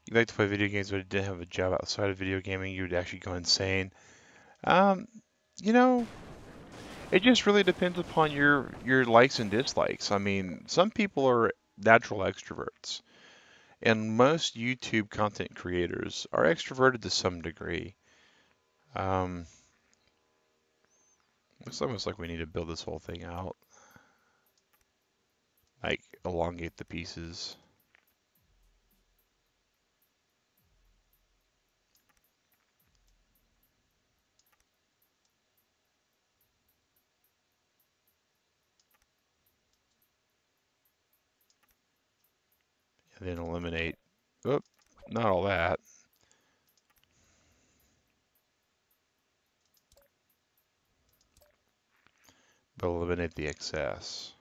You like to play video games, but didn't have a job outside of video gaming, you would actually go insane. Um, you know, it just really depends upon your likes and dislikes. I mean, some people are natural extroverts, and most YouTube content creators are extroverted to some degree. Um, it's almost like we need to build this whole thing out, like elongate the pieces. And then eliminate, oop, not all that, but eliminate the excess.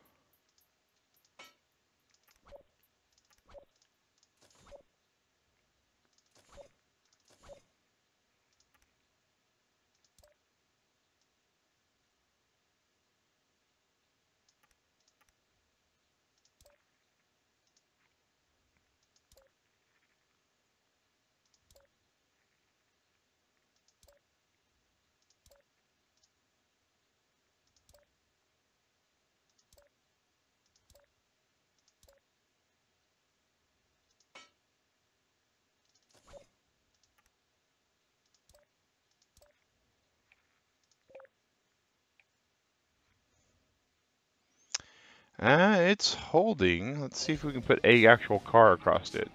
It's holding. Let's see if we can put a actual car across it.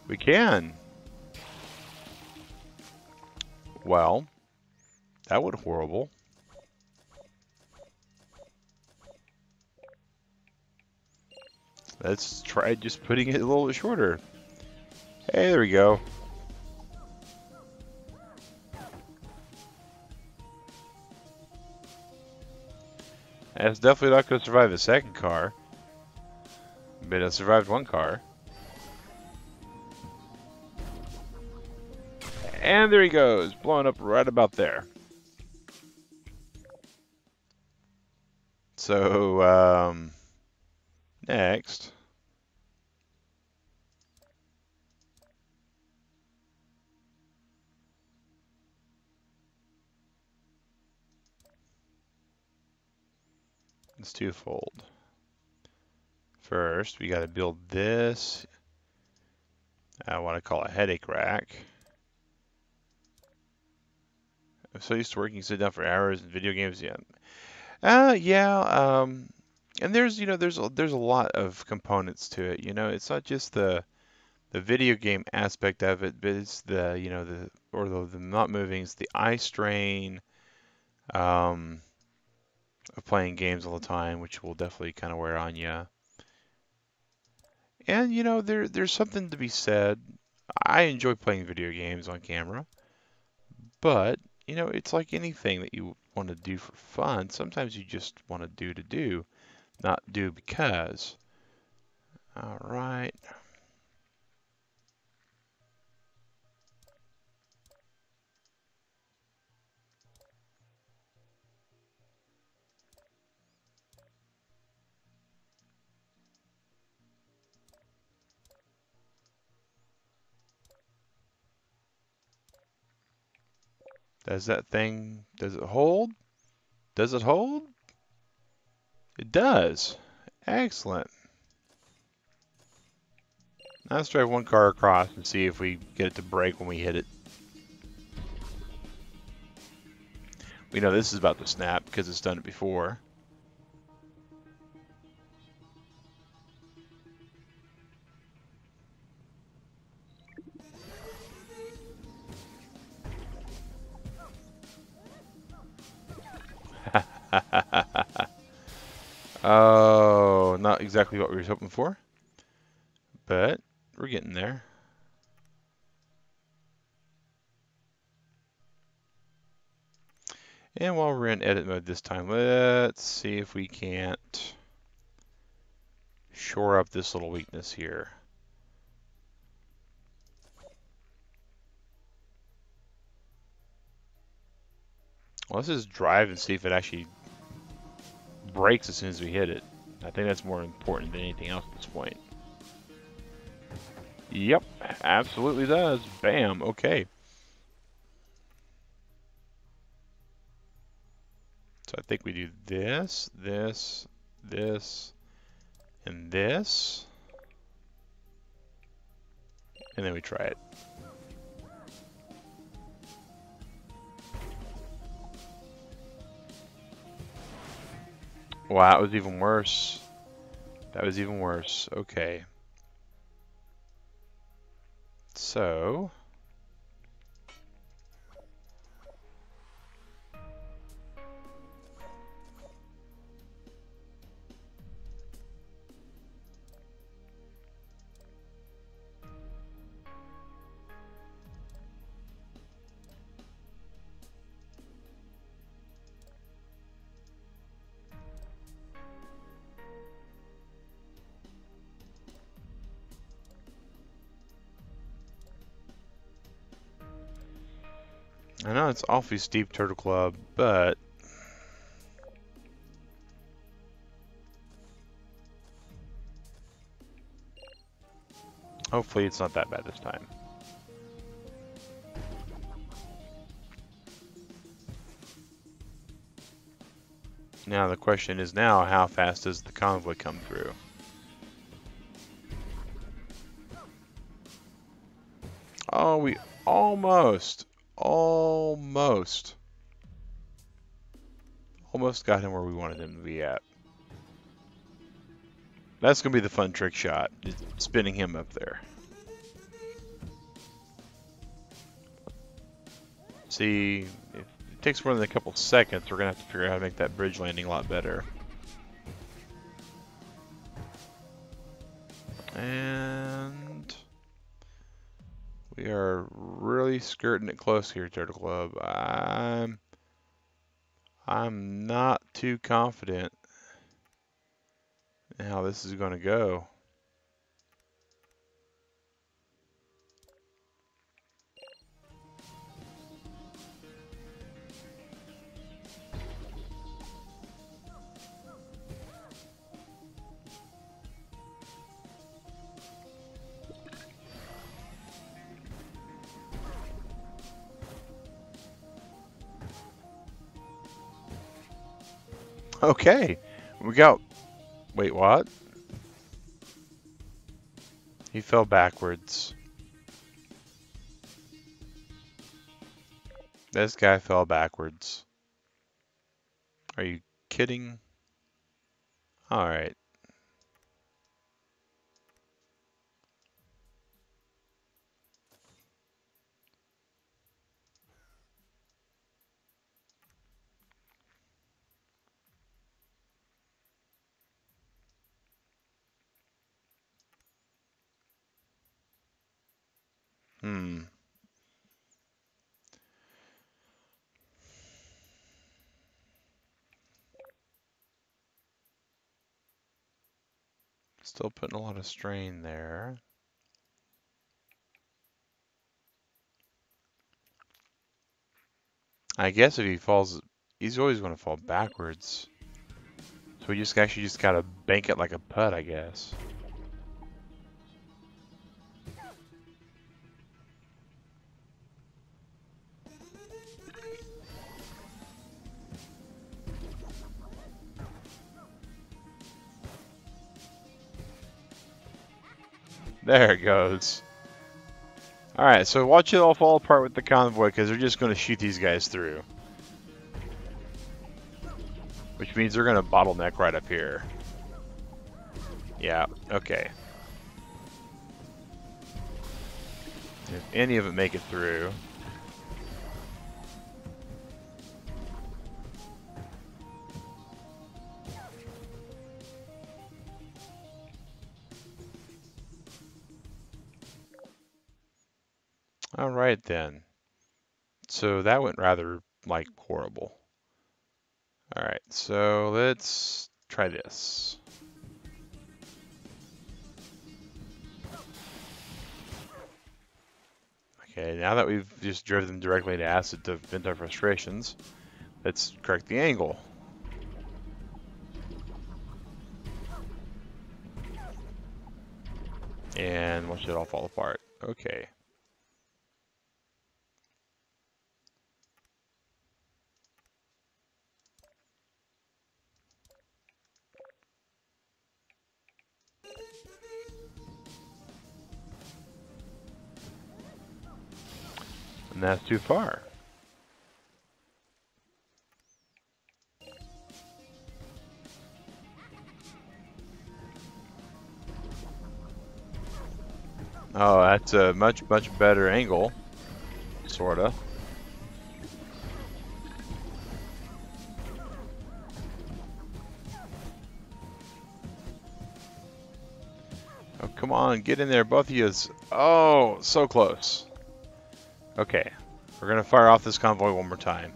We can. Well, that would horrible. Let's try just putting it a little bit shorter. Hey, there we go. That's definitely not going to survive a second car. But it survived one car. And there he goes, blowing up right about there. So, next. It's twofold. First, we got to build this. I want to call a headache rack. I'm so used to working sit down for hours in video games. Yeah. And there's a lot of components to it. You know, it's not just the video game aspect of it, but it's the not moving, it's the eye strain of playing games all the time, which will definitely kind of wear on you. And there's something to be said. I enjoy playing video games on camera, but it's like anything that you want to do for fun. Sometimes you just want to do, not do because. All right. Does it hold? Does it hold? It does. Excellent. Now let's drive one car across and see if we get it to brake when we hit it. We know this is about to snap because it's done it before. Oh, not exactly what we were hoping for, but we're getting there. And while we're in edit mode this time, let's see if we can't shore up this little weakness here. Well, let's just drive and see if it actually breaks as soon as we hit it. I think that's more important than anything else at this point. Yep, absolutely does. Bam, okay. So I think we do this, this, this, and this. And then we try it. Wow, that was even worse. That was even worse. Okay. So... I know it's awfully steep, Turtle Club, but... hopefully it's not that bad this time. Now the question is now, how fast does the convoy come through? Oh, we almost got him where we wanted him to be at. That's going to be the fun trick shot, just spinning him up there. See, if it takes more than a couple seconds, we're going to have to figure out how to make that bridge landing a lot better. And we are really skirting it close here, Turtle Club. I'm not too confident in how this is going to go. Okay, we got... Wait, what? He fell backwards. This guy fell backwards. Are you kidding? Alright. Still putting a lot of strain there. I guess if he falls, he's always going to fall backwards. So we just actually just gotta bank it like a putt, I guess. There it goes. Alright, so watch it all fall apart with the convoy, because they're just going to shoot these guys through. Which means they're going to bottleneck right up here. Yeah, okay. If any of them make it through... All right then. So that went rather like horrible. All right, so let's try this. Okay, now that we've just driven directly into acid to vent our frustrations, let's correct the angle. And watch it all fall apart. Okay. And that's too far. Oh, that's a much better angle, sorta. Oh, come on, get in there, both of you. Oh, so close. Okay, we're gonna fire off this convoy one more time.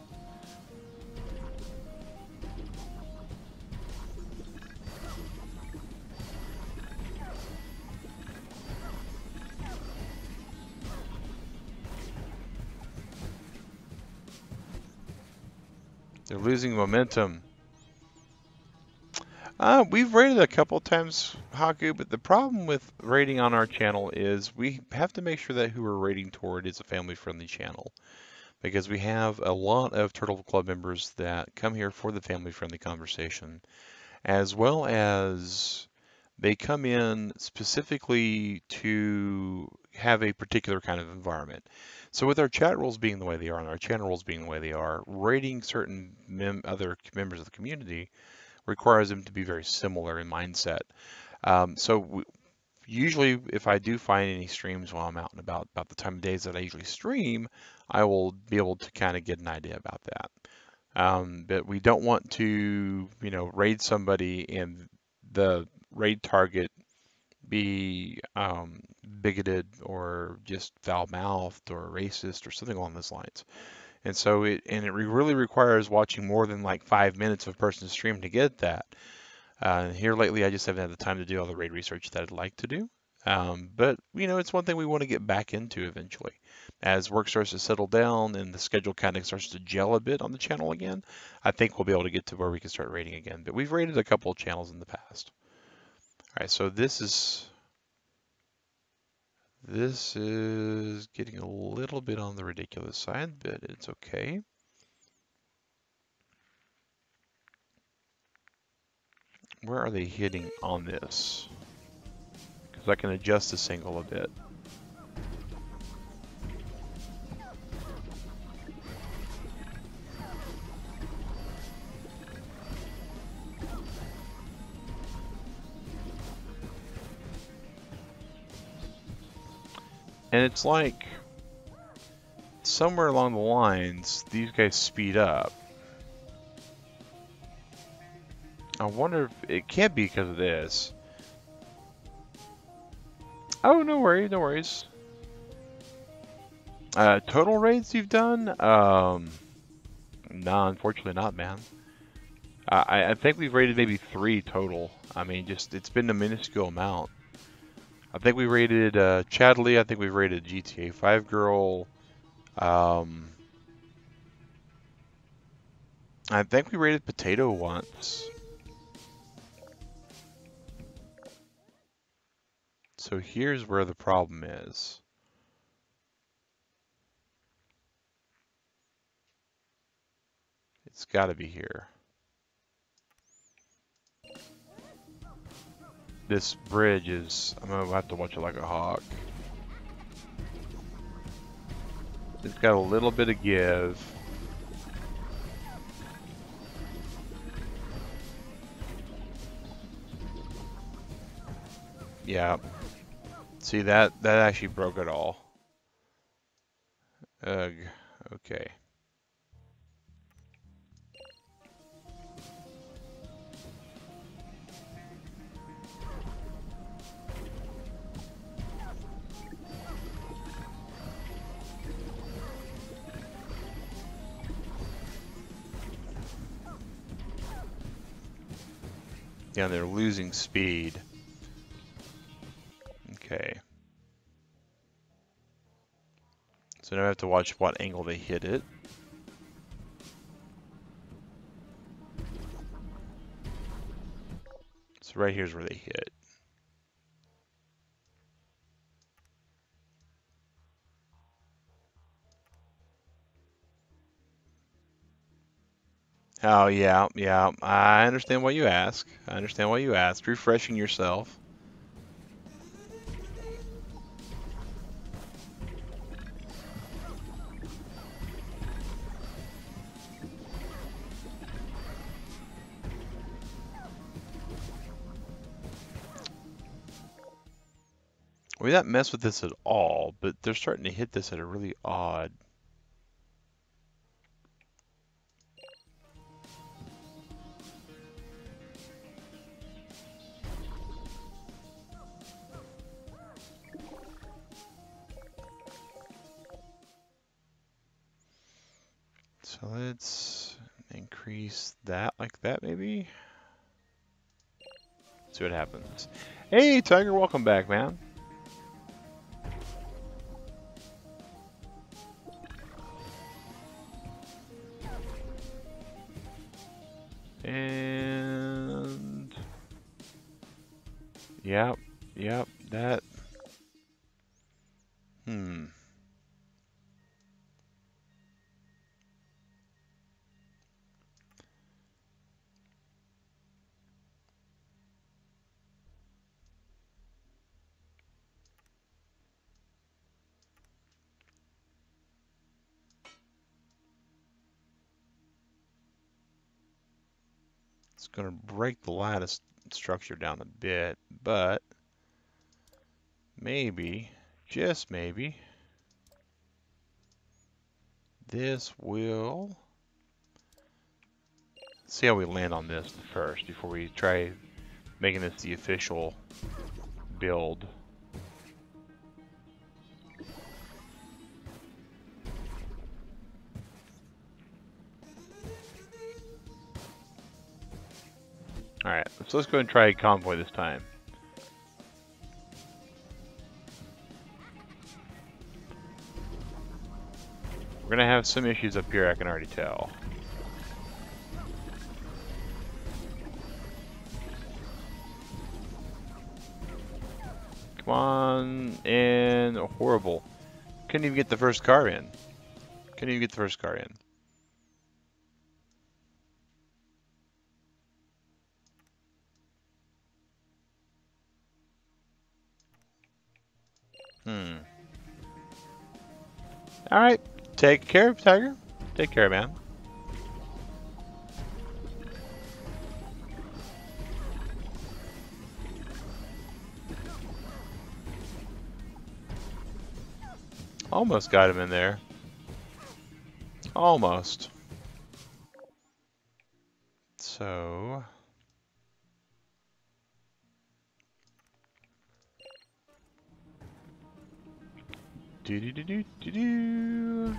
They're losing momentum. We've raided a couple times, Haku, but the problem with raiding on our channel is we have to make sure that who we're raiding toward is a family-friendly channel. Because we have a lot of Turtle Club members that come here for the family-friendly conversation, as well as they come in specifically to have a particular kind of environment. So with our chat rules being the way they are and our channel rules being the way they are, raiding certain other members of the community requires them to be very similar in mindset. Usually if I do find any streams while I'm out and about the time of days that I usually stream, I will be able to kind of get an idea about that. But we don't want to, raid somebody and the raid target be bigoted or just foul-mouthed or racist or something along those lines. And so it really requires watching more than like 5 minutes of a person's stream to get that. Here lately, I just haven't had the time to do all the raid research that I'd like to do. But it's one thing we want to get back into eventually. As work starts to settle down and the schedule kind of starts to gel a bit on the channel again, I think we'll be able to get to where we can start raiding again. But we've raided a couple of channels in the past. All right, so this is getting a little bit on the ridiculous side, but it's okay. Where are they hitting on this? Because I can adjust this angle a bit. And it's like somewhere along the lines, these guys speed up. I wonder if it can't be because of this. Oh, no worries, no worries. Total raids you've done? No, unfortunately not, man. I think we've raided maybe 3 total. I mean, it's been a minuscule amount. I think we raided Chadley. I think we raided GTA 5 Girl. I think we raided Potato once. So here's where the problem is. It's got to be here. This bridge is, I'm going to have to watch it like a hawk. It's got a little bit of give. Yeah. See, that actually broke it all. Ugh. Okay. Yeah, they're losing speed. Okay. So now I have to watch what angle they hit it. So right here's where they hit. Oh, yeah, yeah. I understand what you ask. I understand what you ask. Refreshing yourself. We not mess with this at all, but they're starting to hit this at a really odd. So let's increase that like that maybe. See what happens. Hey Tiger, welcome back, man. And yep, that. It's going to break the lattice structure down a bit, but maybe, just maybe, this will... See how we land on this first before we try making this the official build. Alright, so let's go and try convoy this time. We're gonna have some issues up here, I can already tell. Come on, and horrible. Couldn't even get the first car in. Couldn't even get the first car in. Alright, take care, Tiger. Take care, man. Almost got him in there. Almost. So... Do-do-do-do-do-do.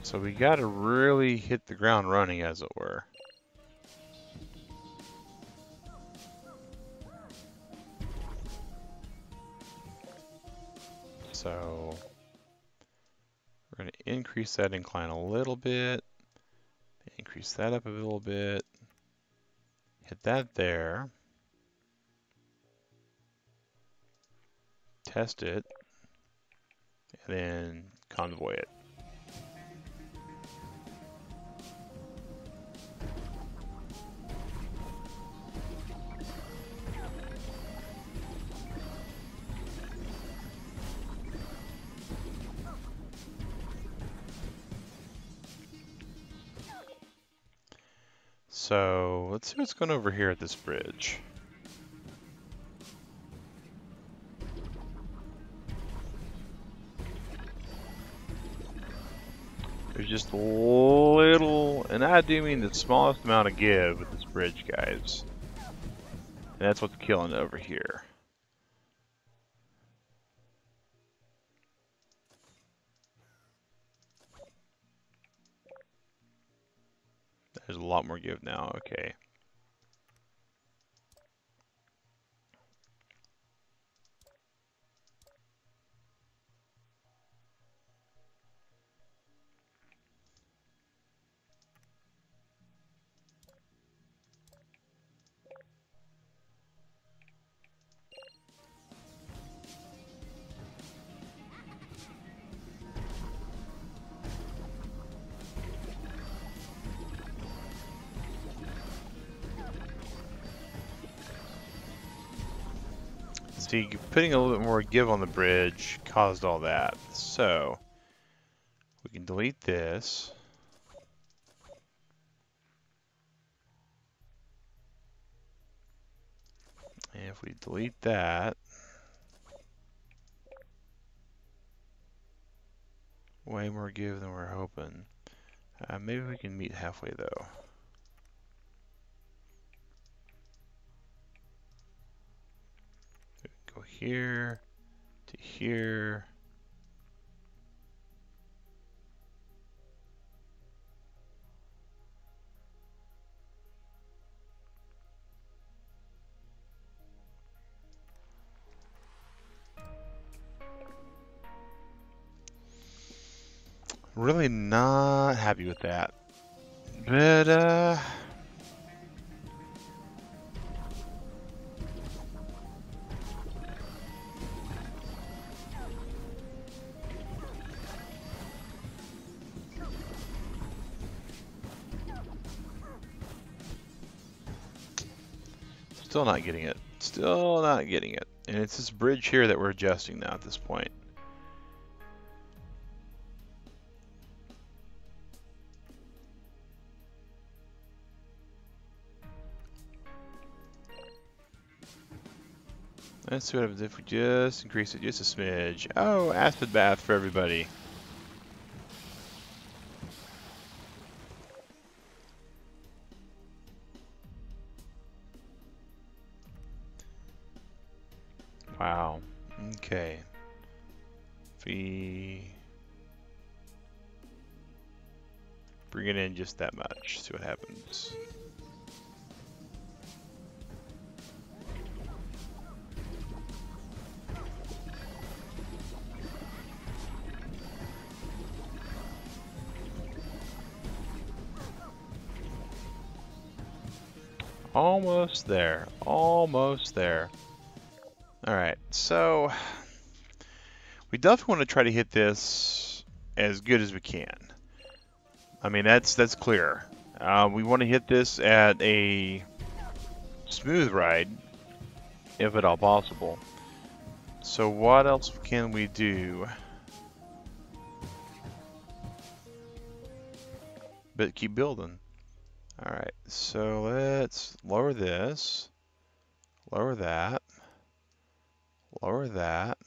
So we gotta really hit the ground running, as it were. So we're gonna increase that incline a little bit, increase that up a little bit, hit that there, test it, and then convoy it. So let's see what's going over here at this bridge. There's just a little, and I do mean the smallest amount of give with this bridge, guys. And that's what's killing it over here. There's a lot more give now, okay. See, putting a little bit more give on the bridge caused all that. So, we can delete this. And if we delete that, way more give than we're hoping. Maybe we can meet halfway though. Go here to here. Really not happy with that. But still not getting it. Still not getting it. And it's this bridge here that we're adjusting now at this point. Let's see what happens if we just increase it just a smidge. Oh, acid bath for everybody. Wow. Okay. If we bring it in just that much, see what happens. Almost there. Almost there. Alright, so we definitely want to try to hit this as good as we can. I mean, that's clear. We want to hit this at a smooth ride, if at all possible. So what else can we do? But keep building. Alright, so let's lower this, lower that, lower that,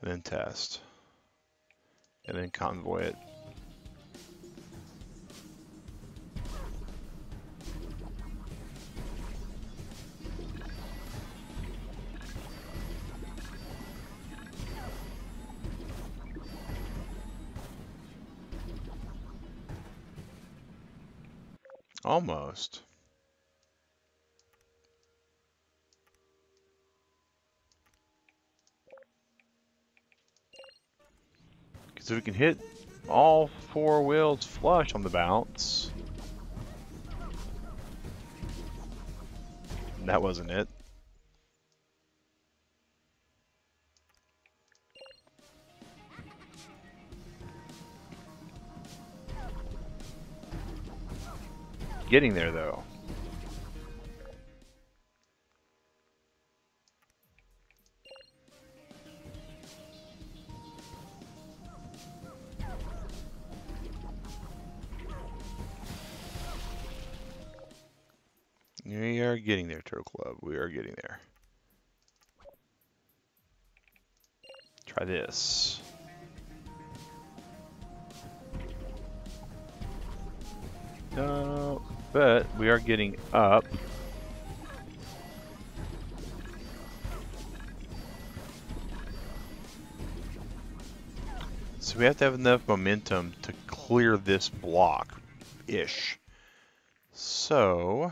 and then test, and then convoy it. Almost. Because if we can hit all four wheels flush on the bounce. That wasn't it. Getting there though. We are getting there, Turtle Club. We are getting there. Try this. No, but we are getting up. So we have to have enough momentum to clear this block-ish. So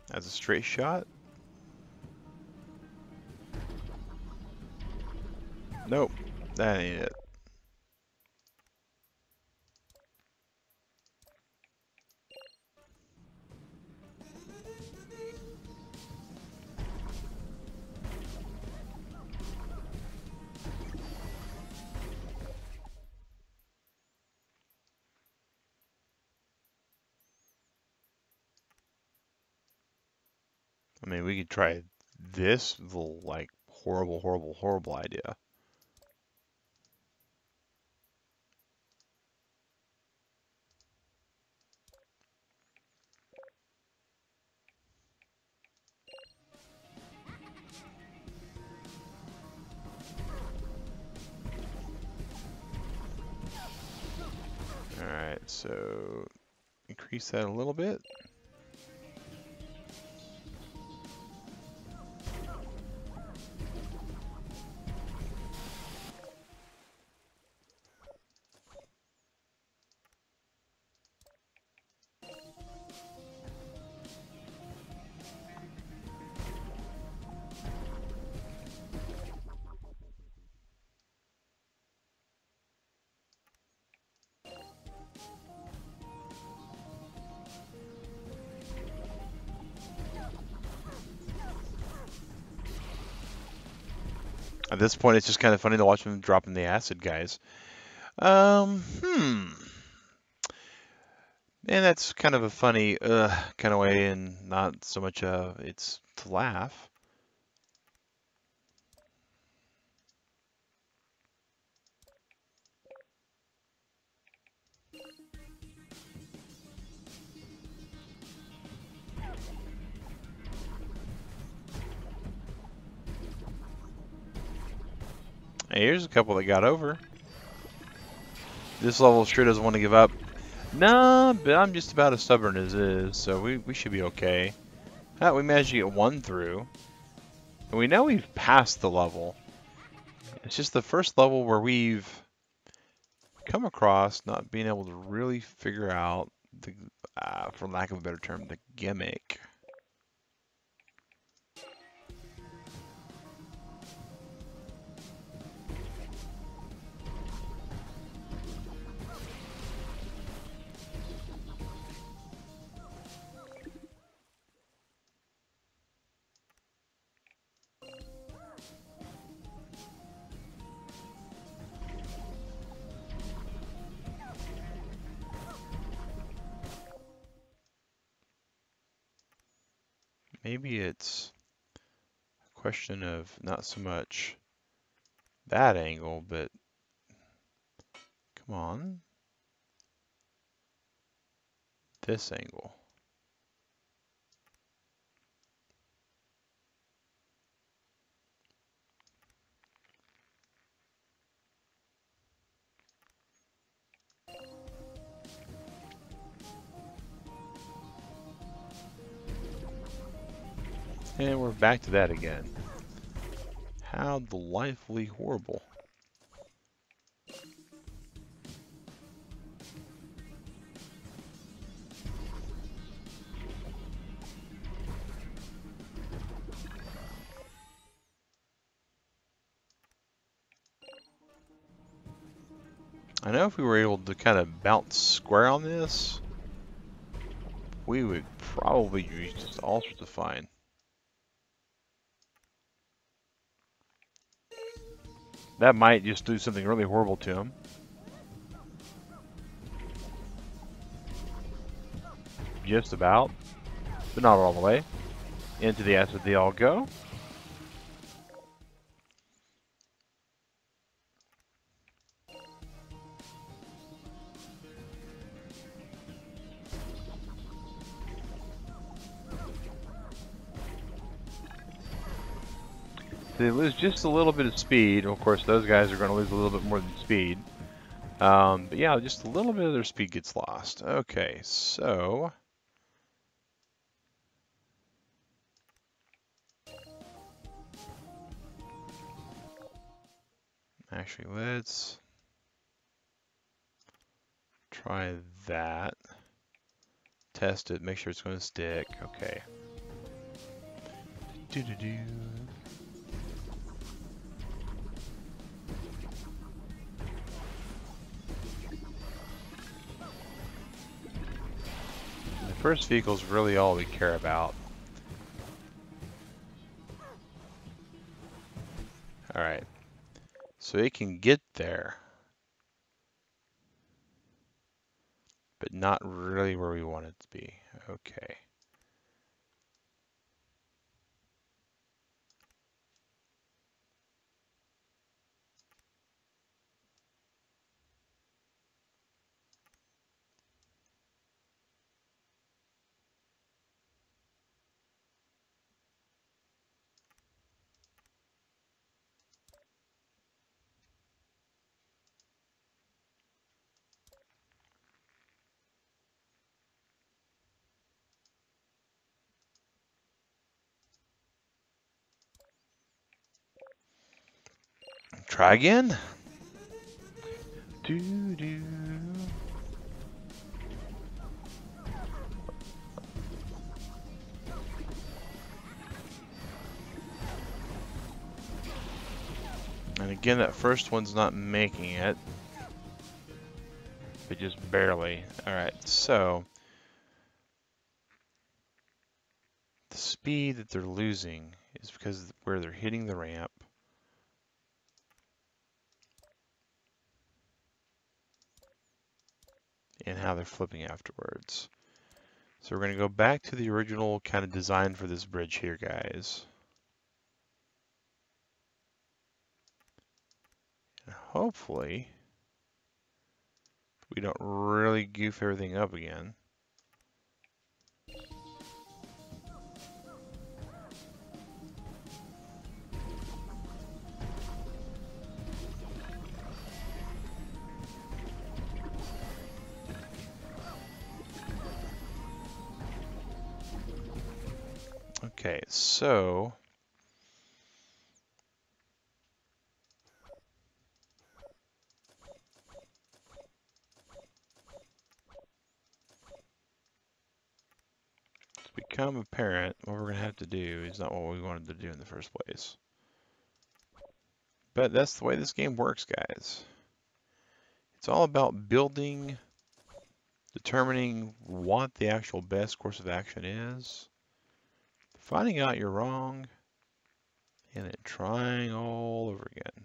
that's a straight shot. Nope, that ain't it. I mean, we could try this little, like, horrible, horrible, horrible idea. Alright, so increase that a little bit. At this point, it's just kind of funny to watch them dropping the acid, guys. And that's kind of a funny, kind of way, and not so much it's to laugh. Hey, here's a couple that got over. This level sure doesn't want to give up. Nah, but I'm just about as stubborn as is, so we should be okay. We managed to get one through. And we know we've passed the level. It's just the first level where we've come across not being able to really figure out, the, for lack of a better term, the gimmick. Maybe it's a question of not so much that angle, but come on, this angle. And we're back to that again. How delightfully horrible. I know if we were able to kind of bounce square on this, we would probably be just all sorts of fine. That might just do something really horrible to him. Just about, but not all the way. Into the acid they all go. They lose just a little bit of speed. Of course, those guys are going to lose a little bit more than speed. But yeah, just a little bit of their speed gets lost. Okay, so actually let's try that. Test it, make sure it's going to stick. Okay. Do-do-do. The first vehicle is really all we care about. Alright. So it can get there, but not really where we want it to be. Okay. Try again. Do-do. And again, that first one's not making it, but just barely. Alright, so the speed that they're losing is because where they're hitting the ramp and how they're flipping afterwards. So we're going to go back to the original kind of design for this bridge here, guys. And hopefully we don't really goof everything up again. Okay, so it's become apparent what we're going to have to do is not what we wanted to do in the first place. But that's the way this game works, guys. It's all about building, determining what the actual best course of action is, finding out you're wrong, and then trying all over again.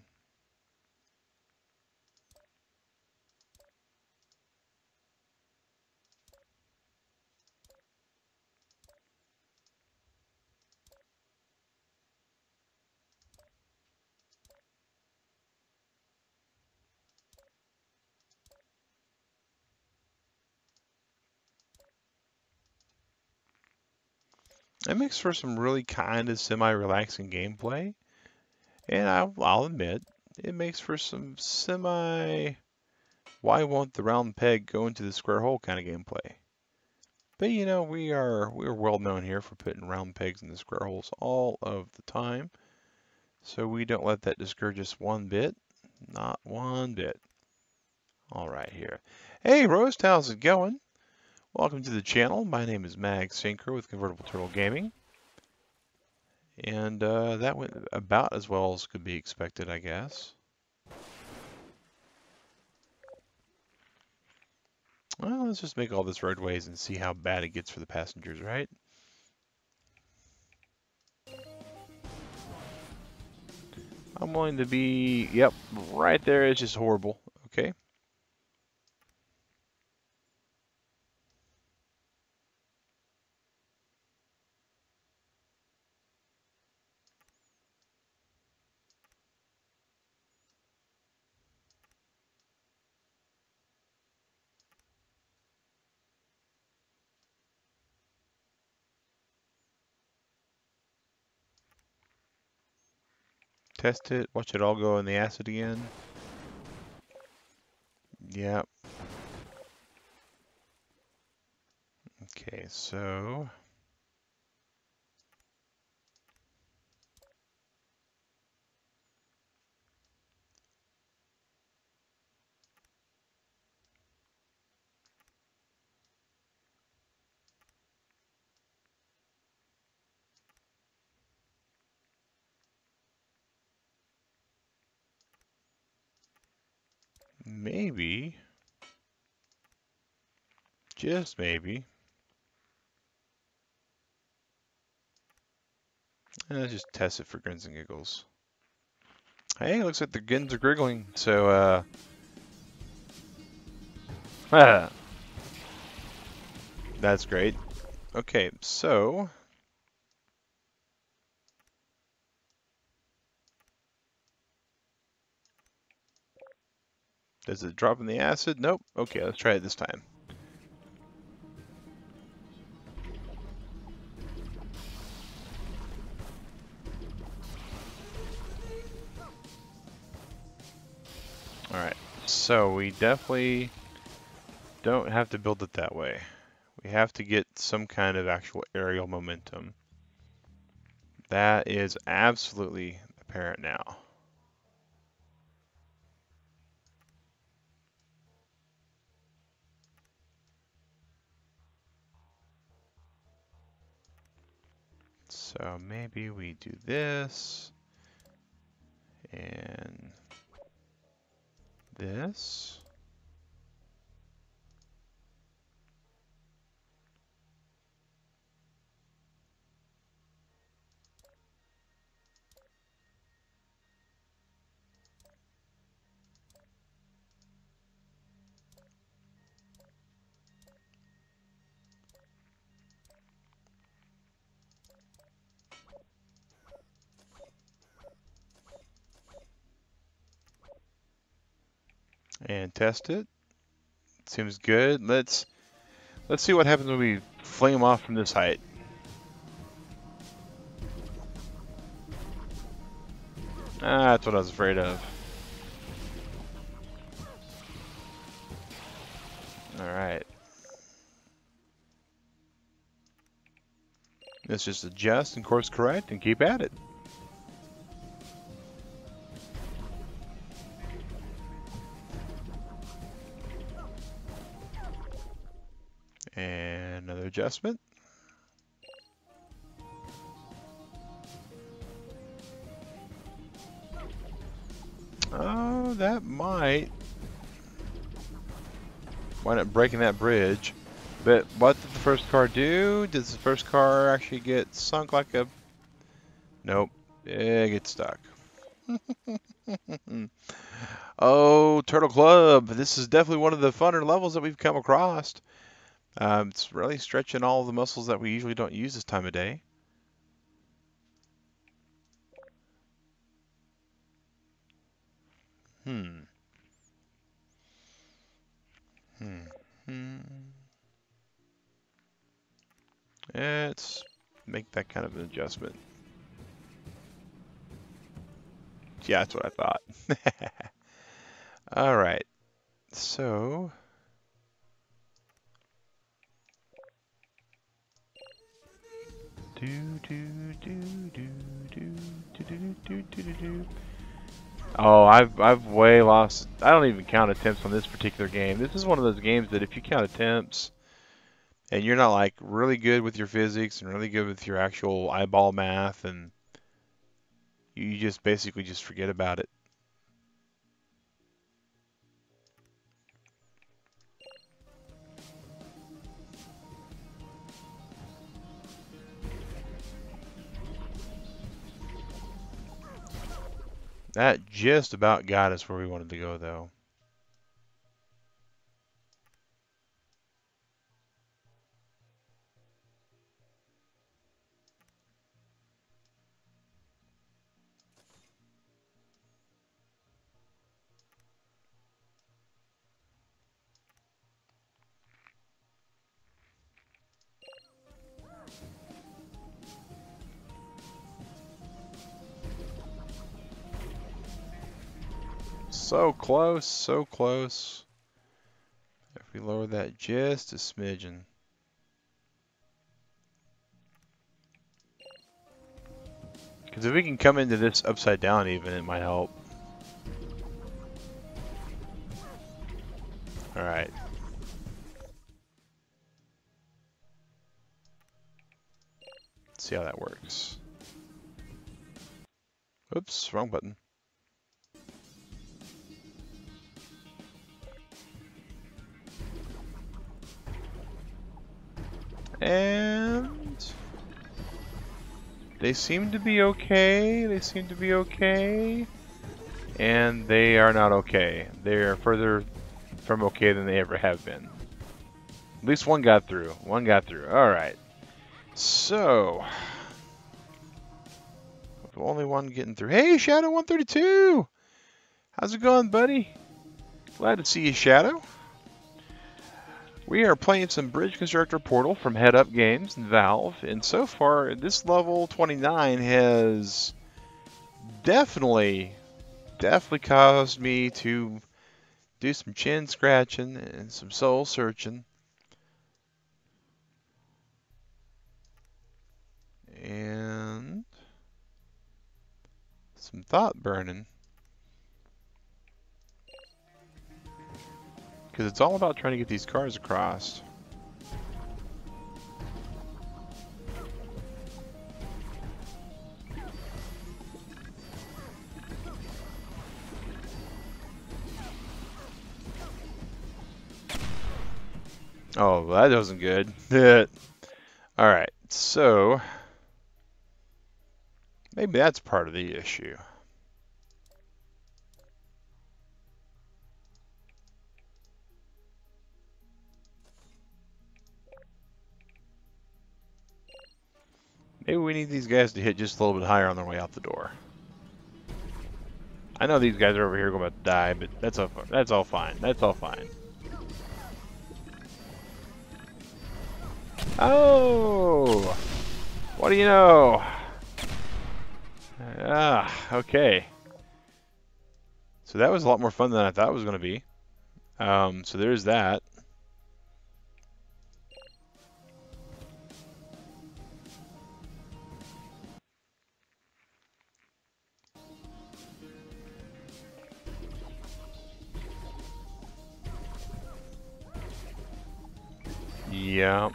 It makes for some really kind of semi-relaxing gameplay, and I'll admit, it makes for some why won't the round peg go into the square hole kind of gameplay. But you know, we're well known here for putting round pegs in the square holes all of the time, so we don't let that discourage us one bit, not one bit. All right here. Hey Roast, how's it going? Welcome to the channel. My name is Mag Sinker with Convertible Turtle Gaming. And that went about as well as could be expected, I guess. Well, let's just make all this roadways and see how bad it gets for the passengers, right? I'm willing to be, yep, right there. It's just horrible. Okay. Test it. Watch it all go in the acid again. Yep. Okay, so maybe, just maybe, let's just test it for grins and giggles. Hey, looks like the grins are griggling, so that's great. Okay, so does it drop in the acid? Nope. Okay, let's try it this time. Alright, so we definitely don't have to build it that way. We have to get some kind of actual aerial momentum. That is absolutely apparent now. So maybe we do this and this. And test it. Seems good. Let's see what happens when we flame off from this height. Ah, that's what I was afraid of. Alright. Let's just adjust and course correct and keep at it. And another adjustment. Oh, that might wind up breaking that bridge. But what did the first car do? Does the first car actually get sunk like a... Nope. It gets stuck. Oh, Turtle Club. This is definitely one of the funner levels that we've come across. It's really stretching all the muscles that we usually don't use this time of day. Let's make that kind of an adjustment. Yeah, that's what I thought. All right. So... Oh, I've way lost. I don't even count attempts on this particular game. This is one of those games that if you count attempts and you're not like really good with your physics and really good with your actual eyeball math, and you just basically just forget about it. That just about got us where we wanted to go, though. So close, so close. we lower that just a smidgen. Because if we can come into this upside down even, it might help. Alright. Let's see how that works. Oops, wrong button. And they seem to be okay. They seem to be okay. And they are not okay. They are further from okay than they ever have been. At least one got through. One got through. Alright. So, with only one getting through. Hey, Shadow 132! How's it going, buddy? Glad to see you, Shadow. We are playing some Bridge Constructor Portal from Head Up Games and Valve, and so far, this level 29 has definitely caused me to do some chin scratching and some soul searching. And some thought burning. Because it's all about trying to get these cars across. Oh, that wasn't good. Alright, so maybe that's part of the issue. Maybe we need these guys to hit just a little bit higher on their way out the door. I know these guys are over here going to die, but that's all fine. That's all fine. That's all fine. Oh! What do you know? Okay. So that was a lot more fun than I thought it was going to be. So there's that. Yeah.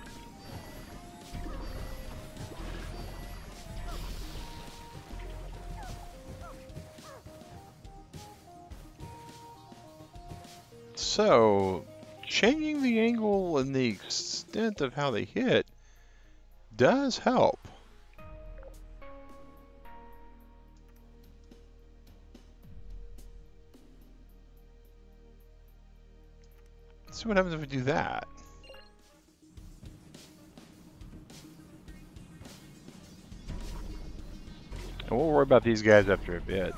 So, changing the angle and the extent of how they hit does help. Let's see what happens if we do that. And we'll worry about these guys after a bit.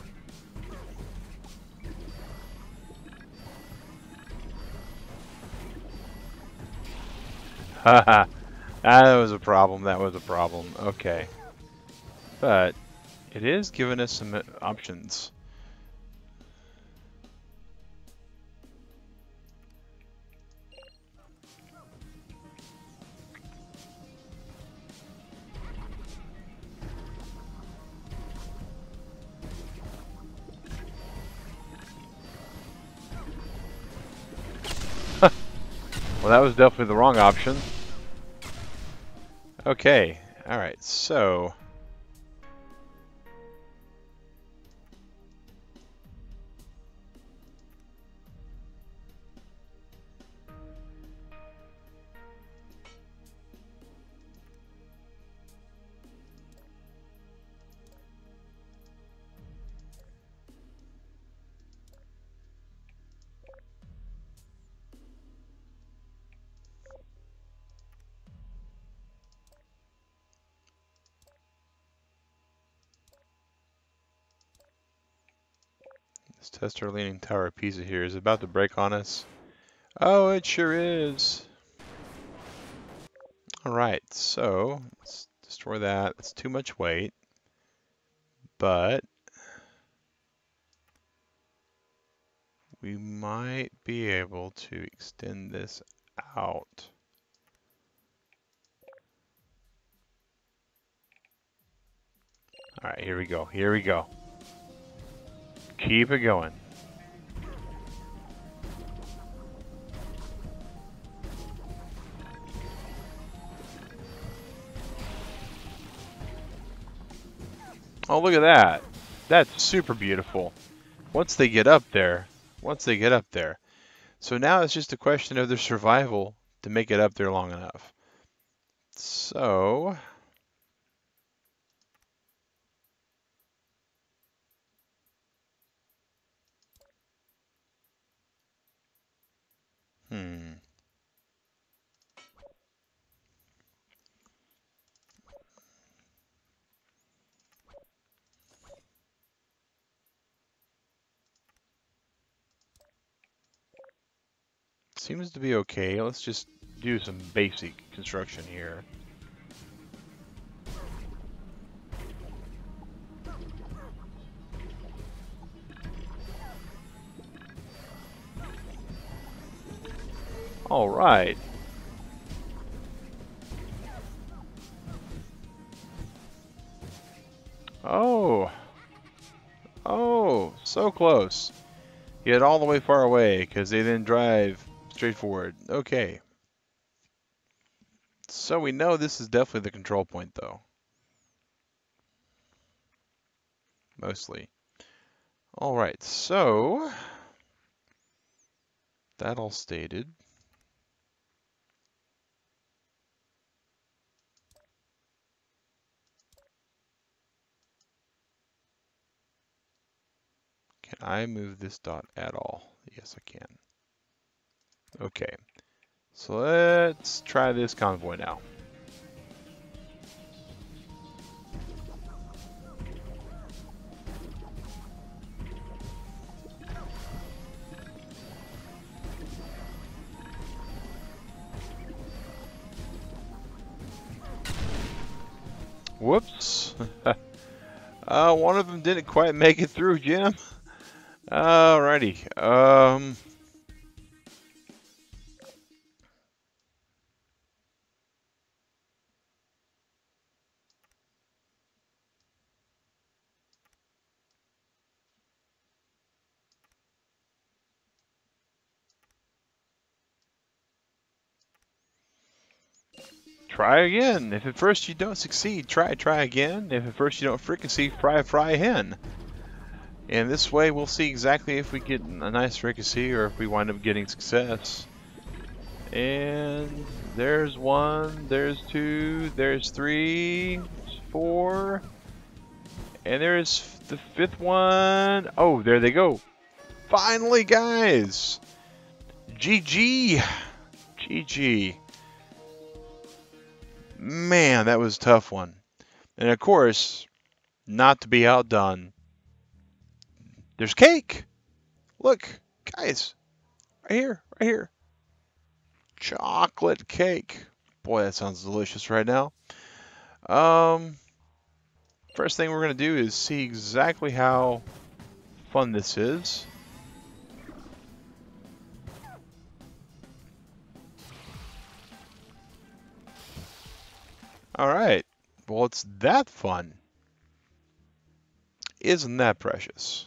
Haha, that was a problem, that was a problem. Okay. But it is giving us some options. Well, that was definitely the wrong option. Okay, alright, so... This test our leaning tower of Pisa here is about to break on us. Oh, it sure is. Alright, so let's destroy that. It's too much weight. But we might be able to extend this out. All right, here we go. Here we go. Keep it going. Oh, look at that. That's super beautiful. Once they get up there. So now it's just a question of their survival to make it up there long enough. So, seems to be okay. Let's just do some basic construction here. All right. Oh, so close. Yet all the way far away because they didn't drive straight forward. Okay. So we know this is definitely the control point though. Mostly. All right, so that all stated. Can I move this dot at all? Yes, I can. Okay, so let's try this convoy now. Whoops. One of them didn't quite make it through, Jim. Alrighty. Try again. If at first you don't succeed, try again. If at first you don't fricassee, try again. And this way we'll see exactly if we get a nice fricassee or if we wind up getting success. And there's one, there's two, there's three, there's four, and there's the fifth one. Oh, there they go. Finally, guys. GG. GG. Man, that was a tough one. And of course, not to be outdone, there's cake. Look, guys, right here, right here. Chocolate cake. Boy, that sounds delicious right now. First thing we're going to do is see exactly how fun this is. Alright, well it's that fun. Isn't that precious?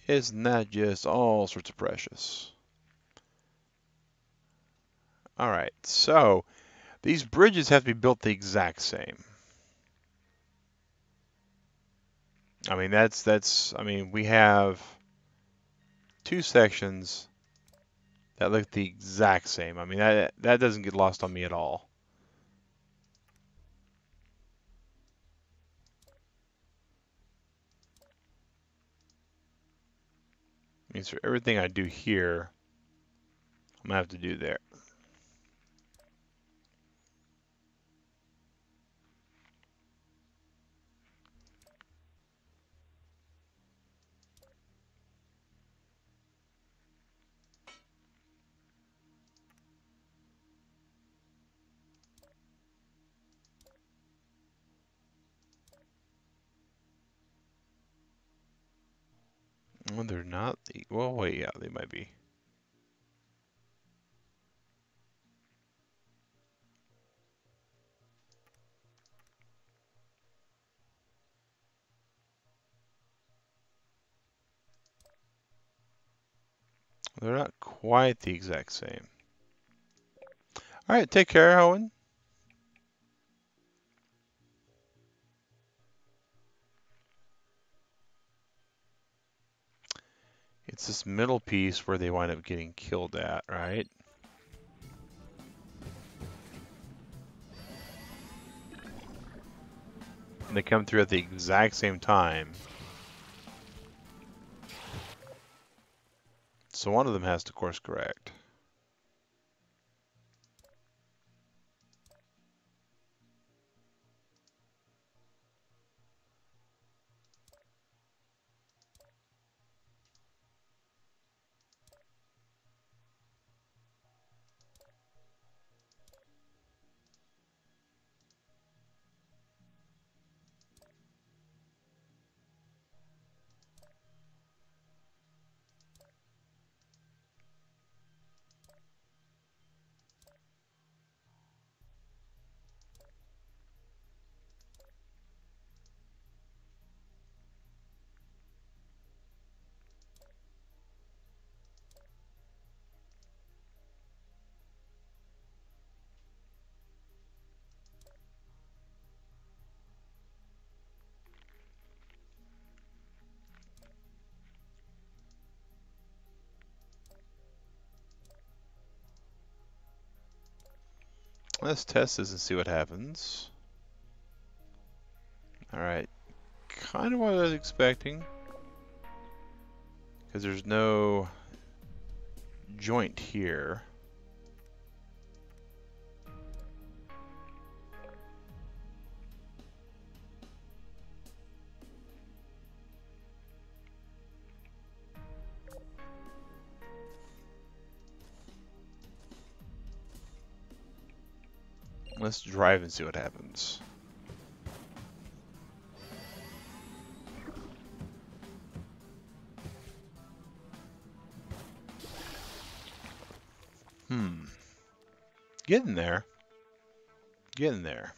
Isn't that just all sorts of precious? Alright, so these bridges have to be built the exact same. I mean, we have two sections that look the exact same. I mean, that doesn't get lost on me at all. Means for everything I do here, I'm gonna have to do there. Well, they're not. Well, wait, yeah, they might be. They're not quite the exact same. All right, take care, Owen. It's this middle piece where they wind up getting killed at, right? And they come through at the exact same time. So one of them has to course correct. Let's test this and see what happens. Alright, kind of what I was expecting. Because there's no joint here. Let's drive and see what happens. Getting there. Getting there.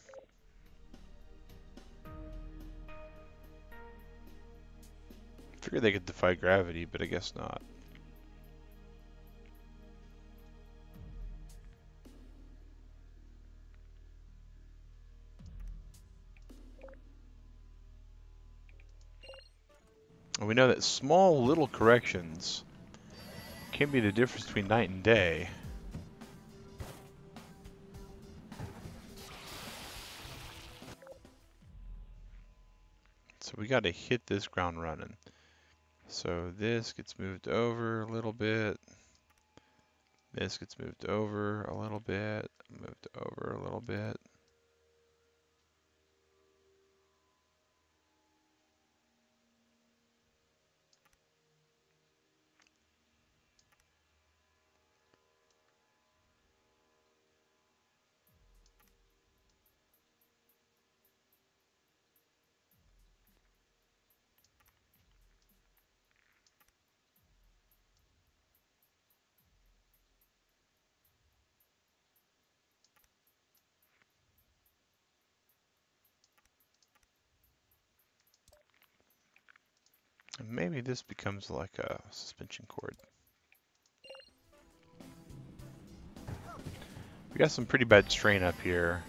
Figured they could defy gravity, but I guess not. And we know that small little corrections can be the difference between night and day. So we got to hit this ground running. So this gets moved over a little bit. This gets moved over a little bit. Moved over a little bit. And maybe this becomes like a suspension cord. We got some pretty bad strain up here.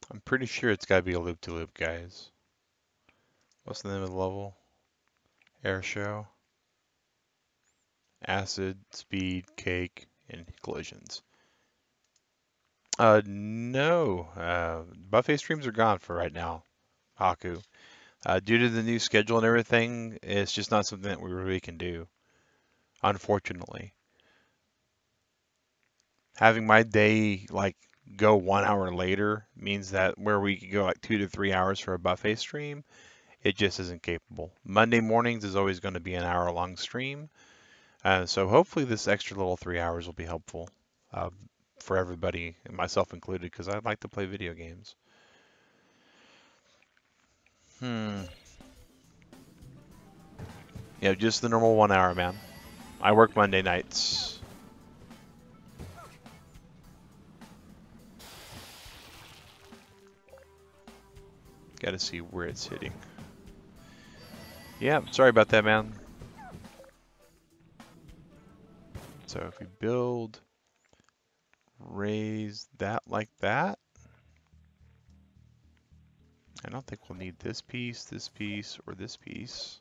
I'm pretty sure it's got to be a loop-to-loop, guys. What's the name of the level? Air show. Acid, speed, cake, and collisions. No. Buffet streams are gone for right now, Haku. Due to the new schedule and everything, it's just not something that we really can do, unfortunately. Having my day, like, go 1 hour later means that where we could go like 2 to 3 hours for a buffet stream, it just isn't capable. Monday mornings is always going to be an hour-long stream. So hopefully this extra little 3 hours will be helpful for everybody, and myself included, because I like to play video games. Yeah, just the normal 1 hour, man. I work Monday nights. Got to see where it's hitting. Yeah, sorry about that, man. So if we build, raise that like that. I don't think we'll need this piece, or this piece.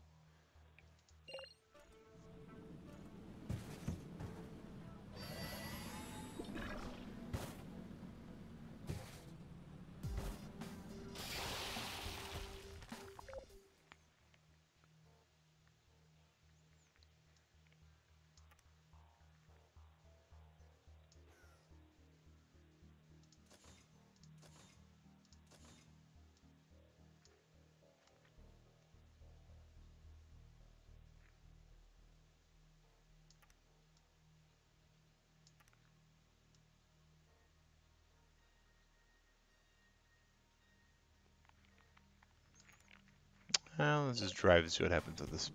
Well, let's just drive and see what happens at this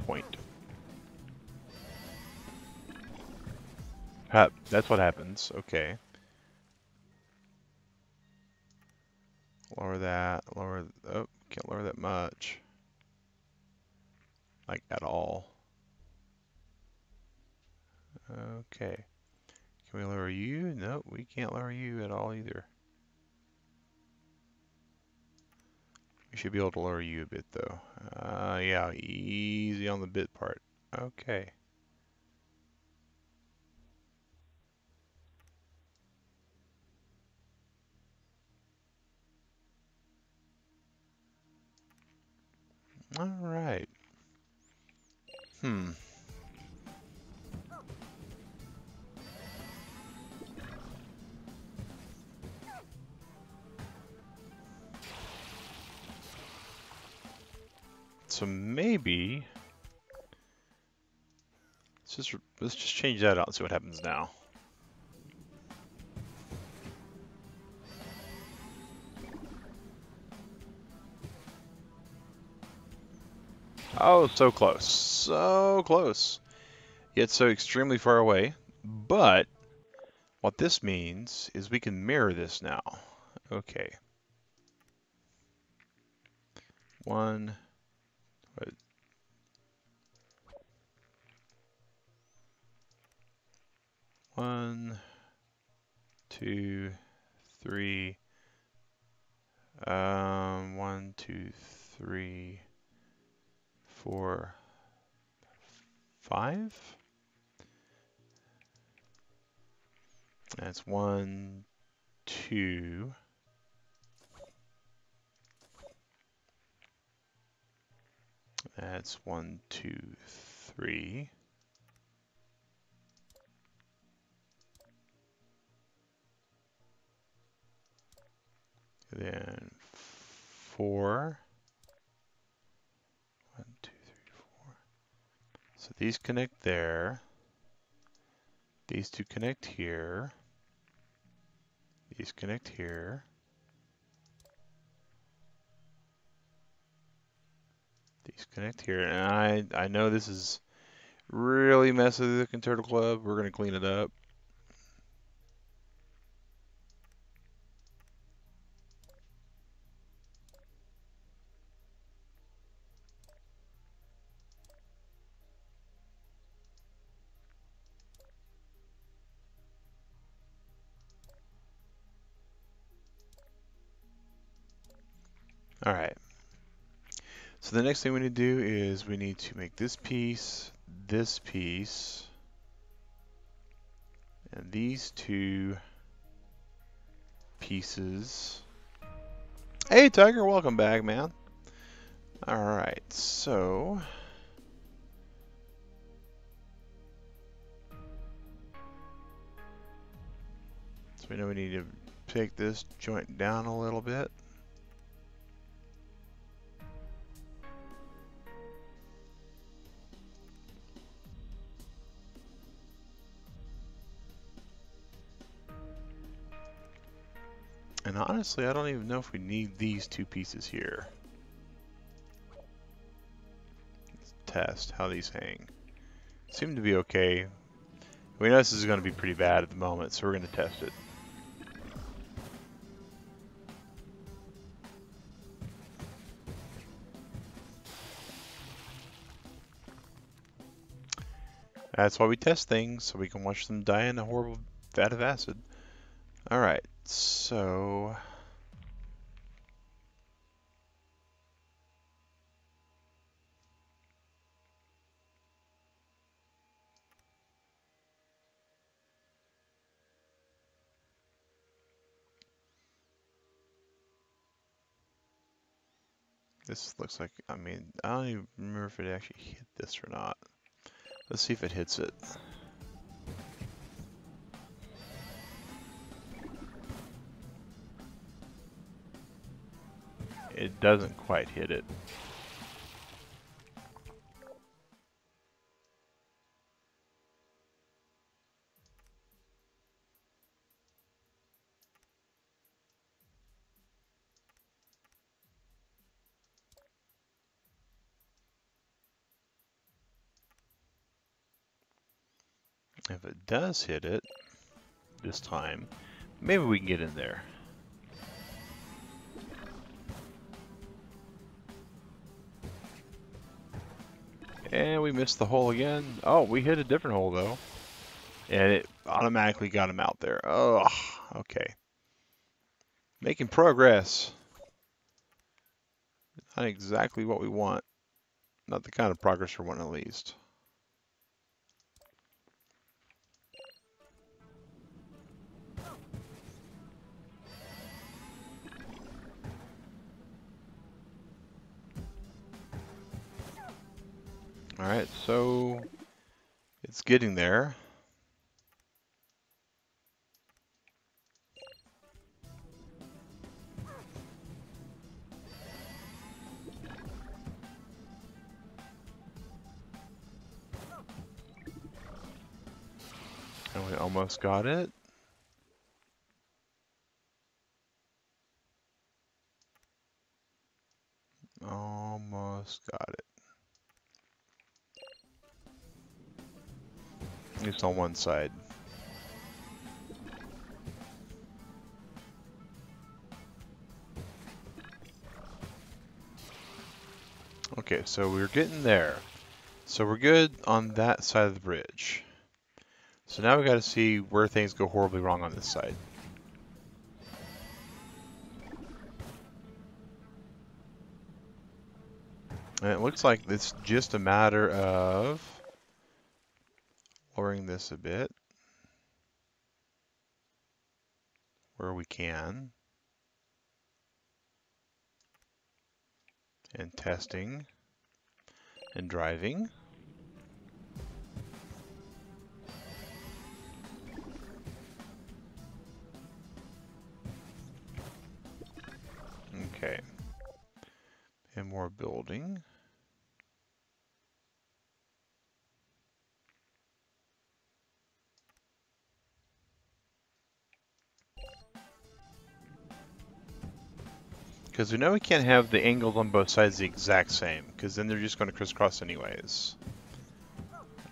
point. That's what happens. Okay. Lower that. Lower. Oh, can't lower that much. Like at all. Okay. Can we lower you? Nope, we can't lower you at all either. We should be able to lower you a bit though. Yeah, easy on the bit part. Okay. All right. So maybe let's just change that out and see what happens now. Oh, so close. So close. Yet so extremely far away. But what this means is we can mirror this now. Okay. One. 1, 2, 3. 1, 2, 3, 4, 5. That's 1, 2. That's 1, 2, 3. Then 4. 1, 2, 3, 4. So these connect there. These two connect here. These connect here. These connect here. And I know this is really messy with the Convertible Club. We're going to clean it up. All right. So the next thing we need to do is we need to make this piece, and these two pieces. Hey Tiger, welcome back, man. All right, so So we know we need to take this joint down a little bit. And honestly, I don't even know if we need these two pieces here. Let's test how these hang. Seem to be okay. We know this is going to be pretty bad at the moment, so we're going to test it. That's why we test things, so we can watch them die in a horrible vat of acid. Alright, so... this looks like, I mean, I don't even remember if it actually hit this or not. Let's see if it hits it. It doesn't quite hit it. If it does hit it this time, maybe we can get in there. And we missed the hole again. Oh, we hit a different hole though. And it automatically got him out there. Oh, okay. Making progress. Not exactly what we want. Not the kind of progress we want at least. Alright, so it's getting there. And we almost got it. Almost got it. At least on one side. Okay, so we're getting there. So we're good on that side of the bridge. So now we got to see where things go horribly wrong on this side. And it looks like it's just a matter of lowering this a bit where we can. And testing and driving. Okay. And more building. Because we know we can't have the angles on both sides the exact same, because then they're just going to crisscross anyways.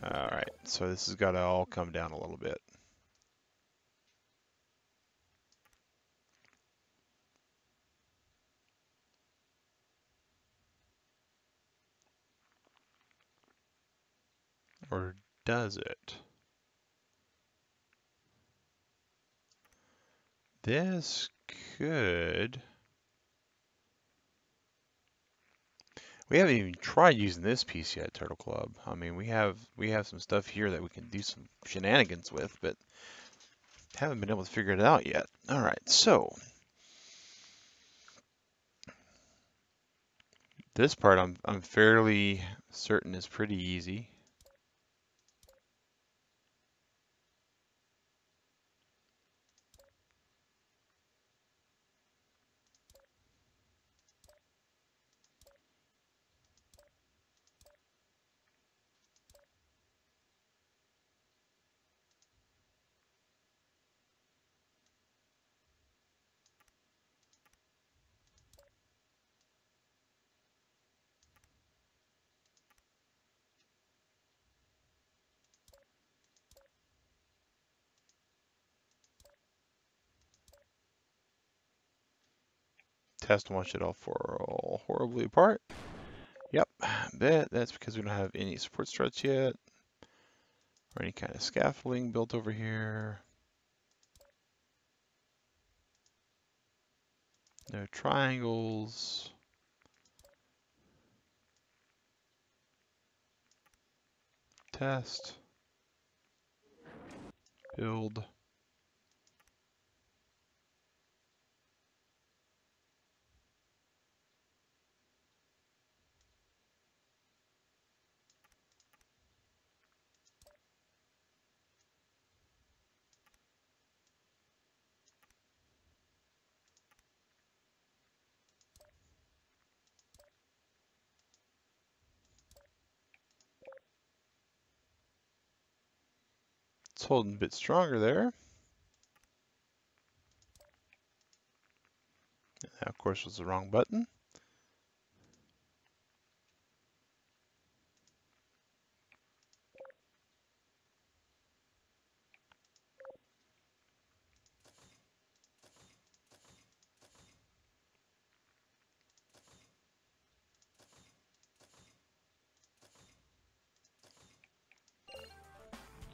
Alright, so this has got to all come down a little bit. Or does it? This could... We haven't even tried using this piece yet, Turtle Club. I mean, we have some stuff here that we can do some shenanigans with, but haven't been able to figure it out yet. All right, so this part I'm fairly certain is pretty easy. test watch it all fall horribly apart. Yep, bet that's because we don't have any support struts yet, or any kind of scaffolding built over here. No triangles. Test. Build. It's holding a bit stronger there. That, of course, was the wrong button.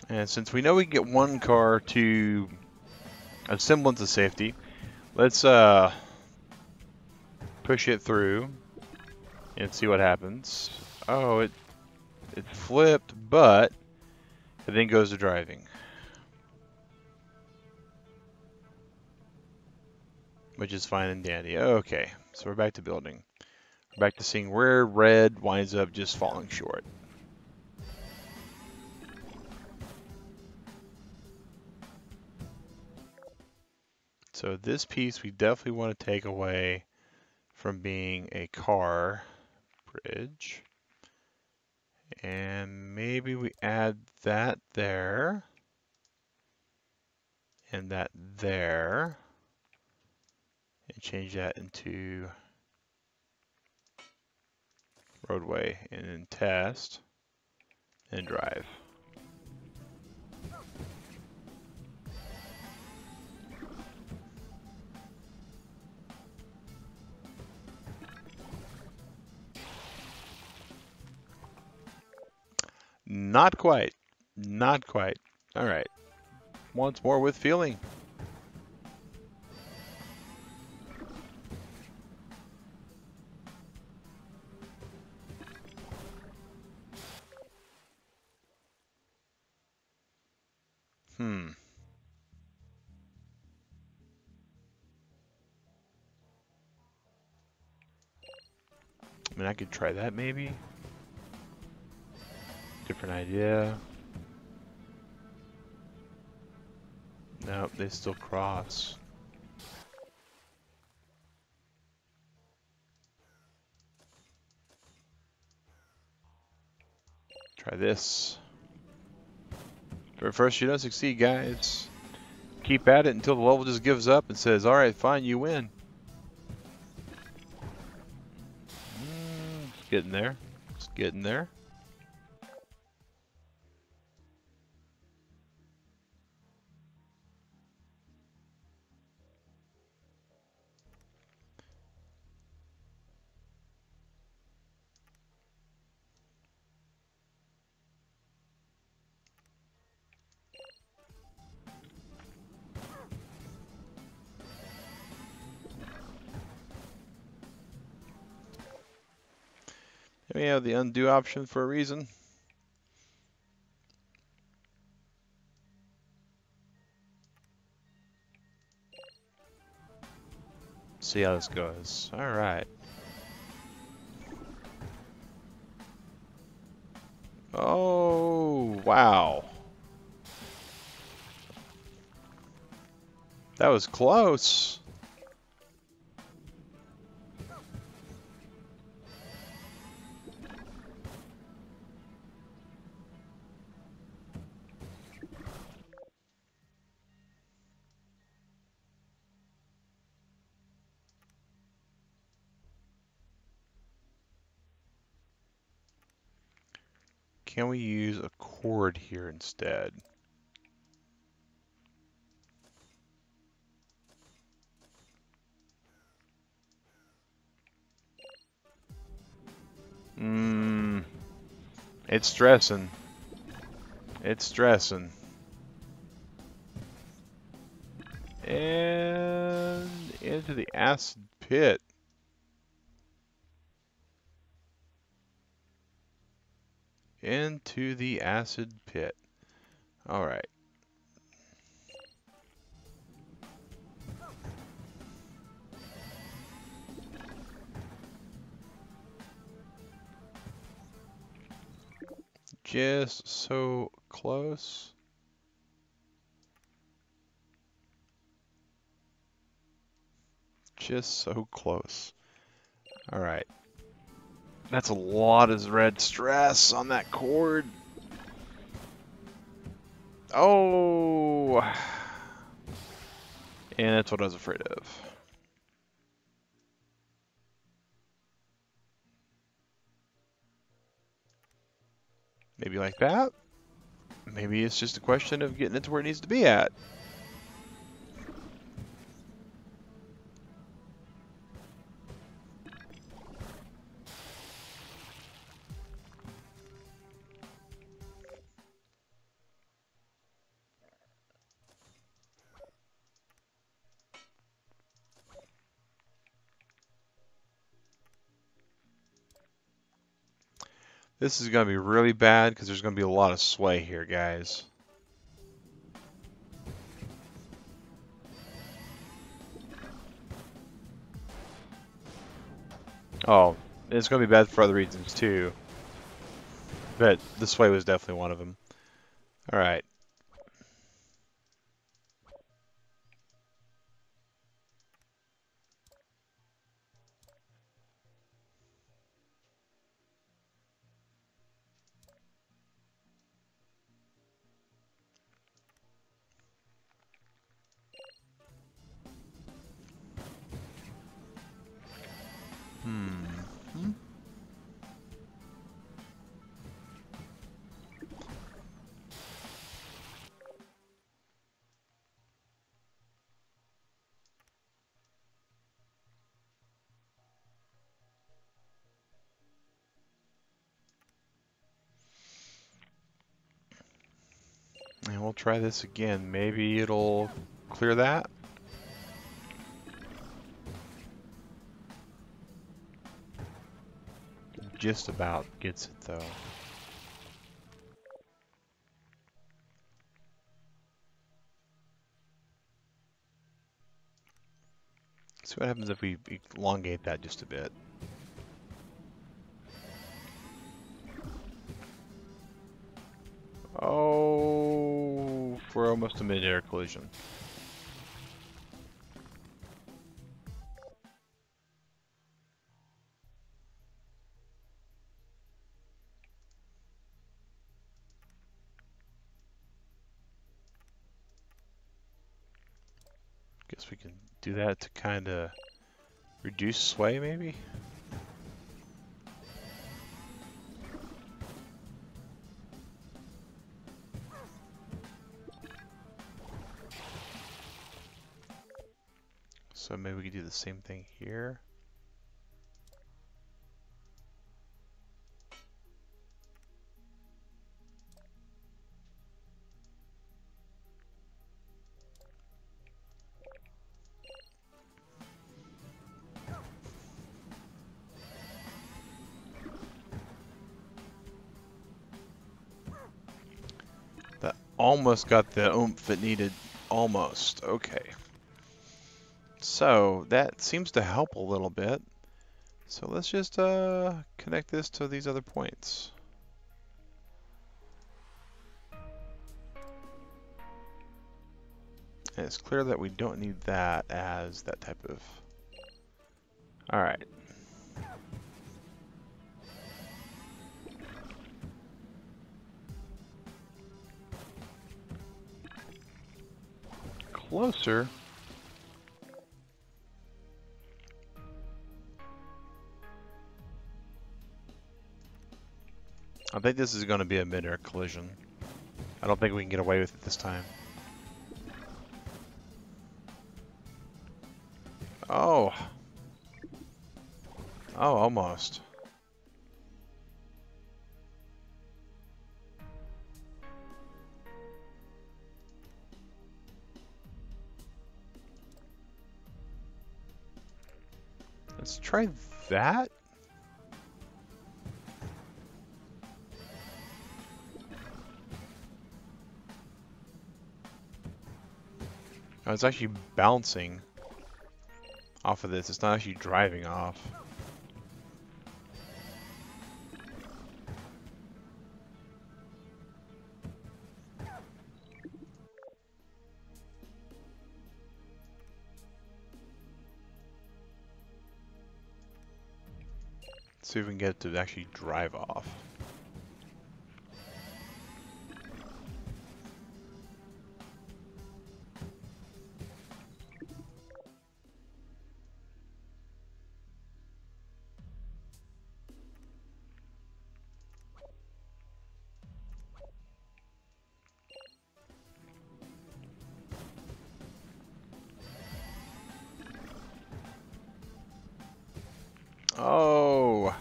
And since we know we can get one car to a semblance of safety, let's push it through and see what happens. Oh, it flipped, but it then goes to driving, which is fine and dandy. Okay, so we're back to building. We're back to seeing where red winds up just falling short. So this piece we definitely want to take away from being a car bridge. And maybe we add that there. And that there. And change that into roadway. And then test. And drive. Not quite. Not quite. All right. Once more with feeling. I mean, I could try that maybe. Different idea. Nope, they still cross. Try this. For first, you don't succeed, guys. Keep at it until the level just gives up and says, alright, fine, you win. It's getting there. It's getting there. We have the undo option for a reason. See how this goes. Alright. Oh, wow. That was close. Can we use a cord here instead? It's stressing. It's stressing. And into the acid pit. Into the acid pit. All right. Just so close. Just so close. All right. That's a lot of red stress on that cord. Oh! And that's what I was afraid of. Maybe like that. Maybe it's just a question of getting it to where it needs to be at. This is going to be really bad because there's going to be a lot of sway here, guys. Oh, it's going to be bad for other reasons too. But the sway was definitely one of them. All right. And we'll try this again. Maybe it'll clear that. Just about gets it though. See what happens if we elongate that just a bit. Oh, for almost a mid-air collision. Guess we can do that to kind of reduce sway, maybe? So maybe we could do the same thing here. That almost got the oomph it needed. Almost. Okay. So that seems to help a little bit. So let's just connect this to these other points. And it's clear that we don't need that as that type of... Alright. Closer. I think this is going to be a mid-air collision. I don't think we can get away with it this time. Oh. Oh, almost. Let's try that. Oh, it's actually bouncing off of this. It's not actually driving off. Let's see if we can get it to actually drive off. Oh!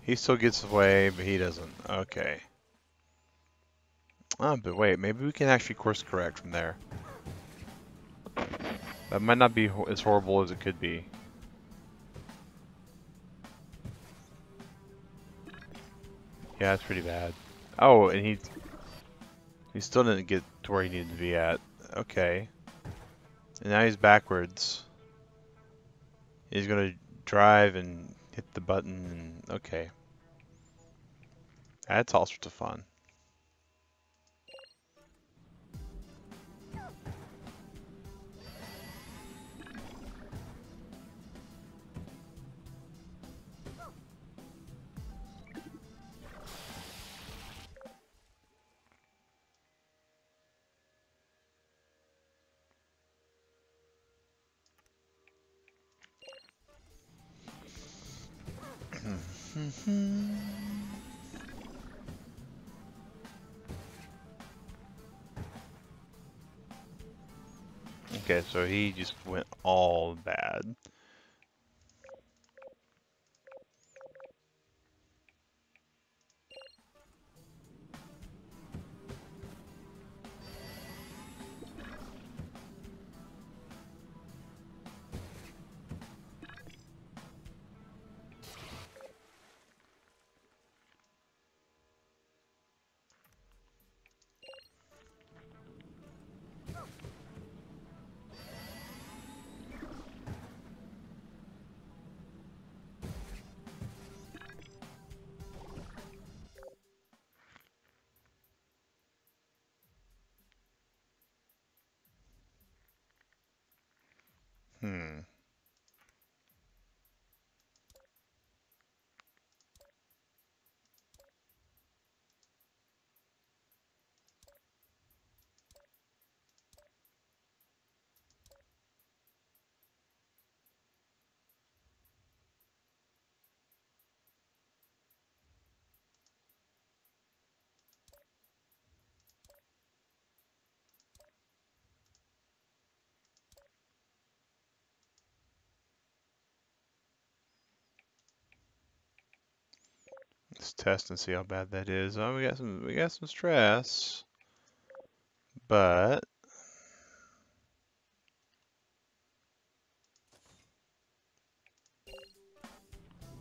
He still gets away, but he doesn't. Okay. Oh, but wait, maybe we can actually course correct from there. That might not be as horrible as it could be. Yeah, it's pretty bad. Oh, and he still didn't get to where he needed to be at. Okay. And now he's backwards. He's gonna drive and hit the button and okay. That's all sorts of fun. Okay, so he just went all bad. Hmm. Let's test and see how bad that is. Oh, we got some stress, but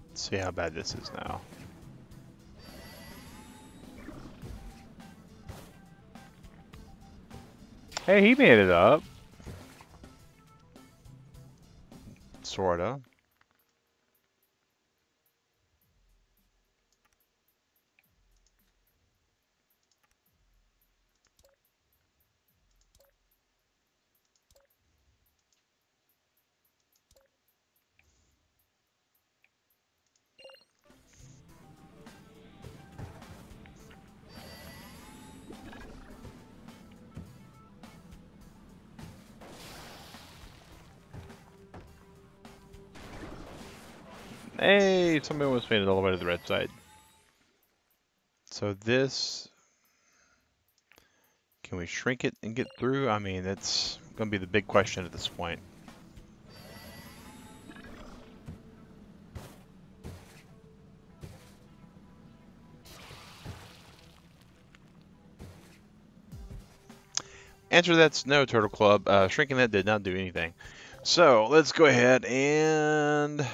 let's see how bad this is now. Hey, he made it up. Sorta. Hey, somebody almost made it all the way to the red side. So this, can we shrink it and get through? I mean, that's going to be the big question at this point. Answer that's no, Turtle Club. Shrinking that did not do anything. So let's go ahead and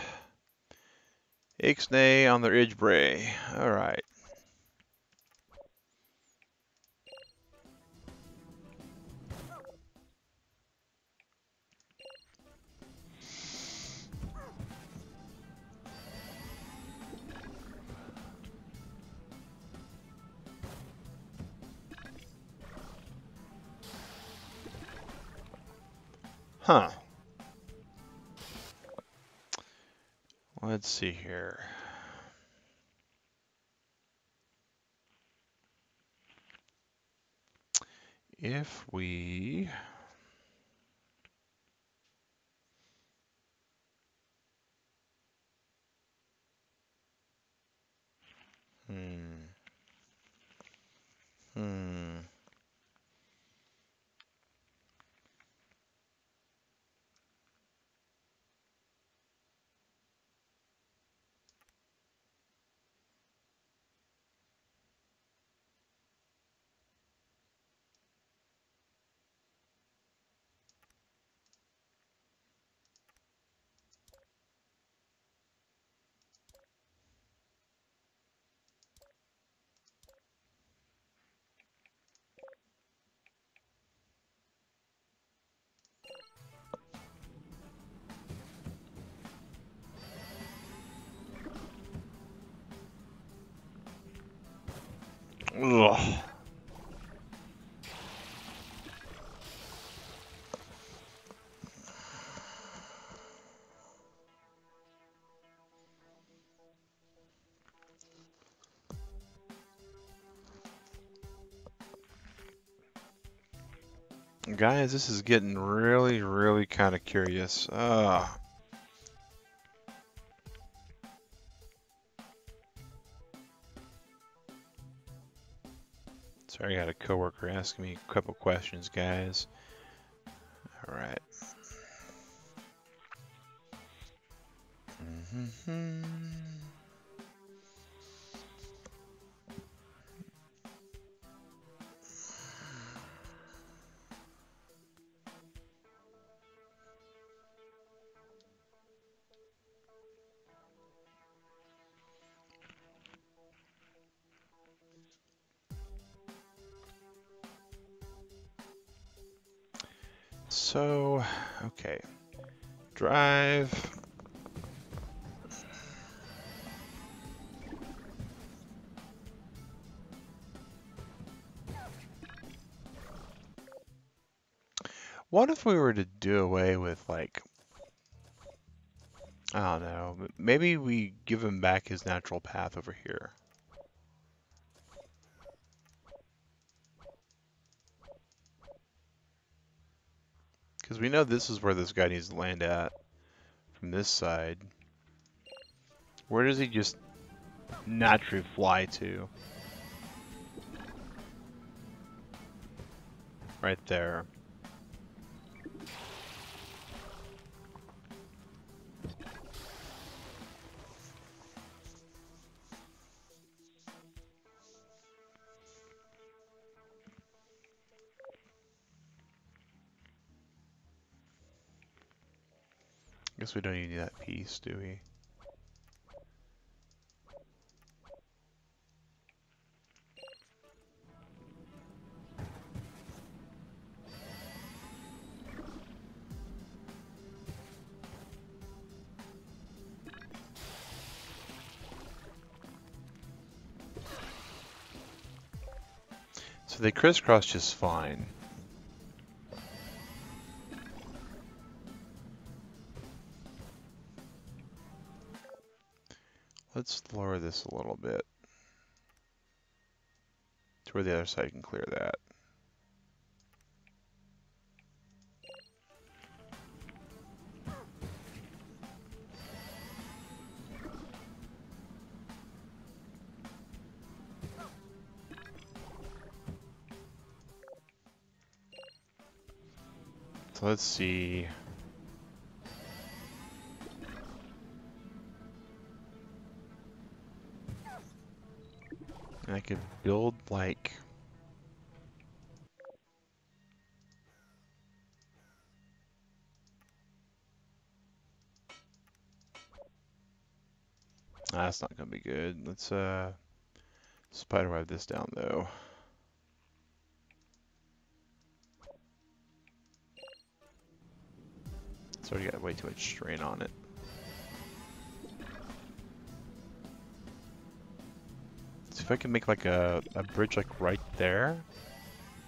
Ixnay on the Ridge Bray. All right. Huh. Let's see here. If we hmm. Hmm. Ugh. Guys, this is getting really, really kind of curious. Sorry, I got a coworker asking me a couple questions, guys. All right. So, okay. Drive. What if we were to do away with, like, I don't know, maybe we give him back his natural path over here. Because we know this is where this guy needs to land at, from this side. Where does he just naturally fly to? Right there. Guess we don't even need that piece, do we? So they crisscross just fine. Let's lower this a little bit to where the other side can clear that. So let's see. And I could build like That's not gonna be good. Let's spiderweb this down though. It's already got way too much strain on it. See if I can make like a bridge like right there,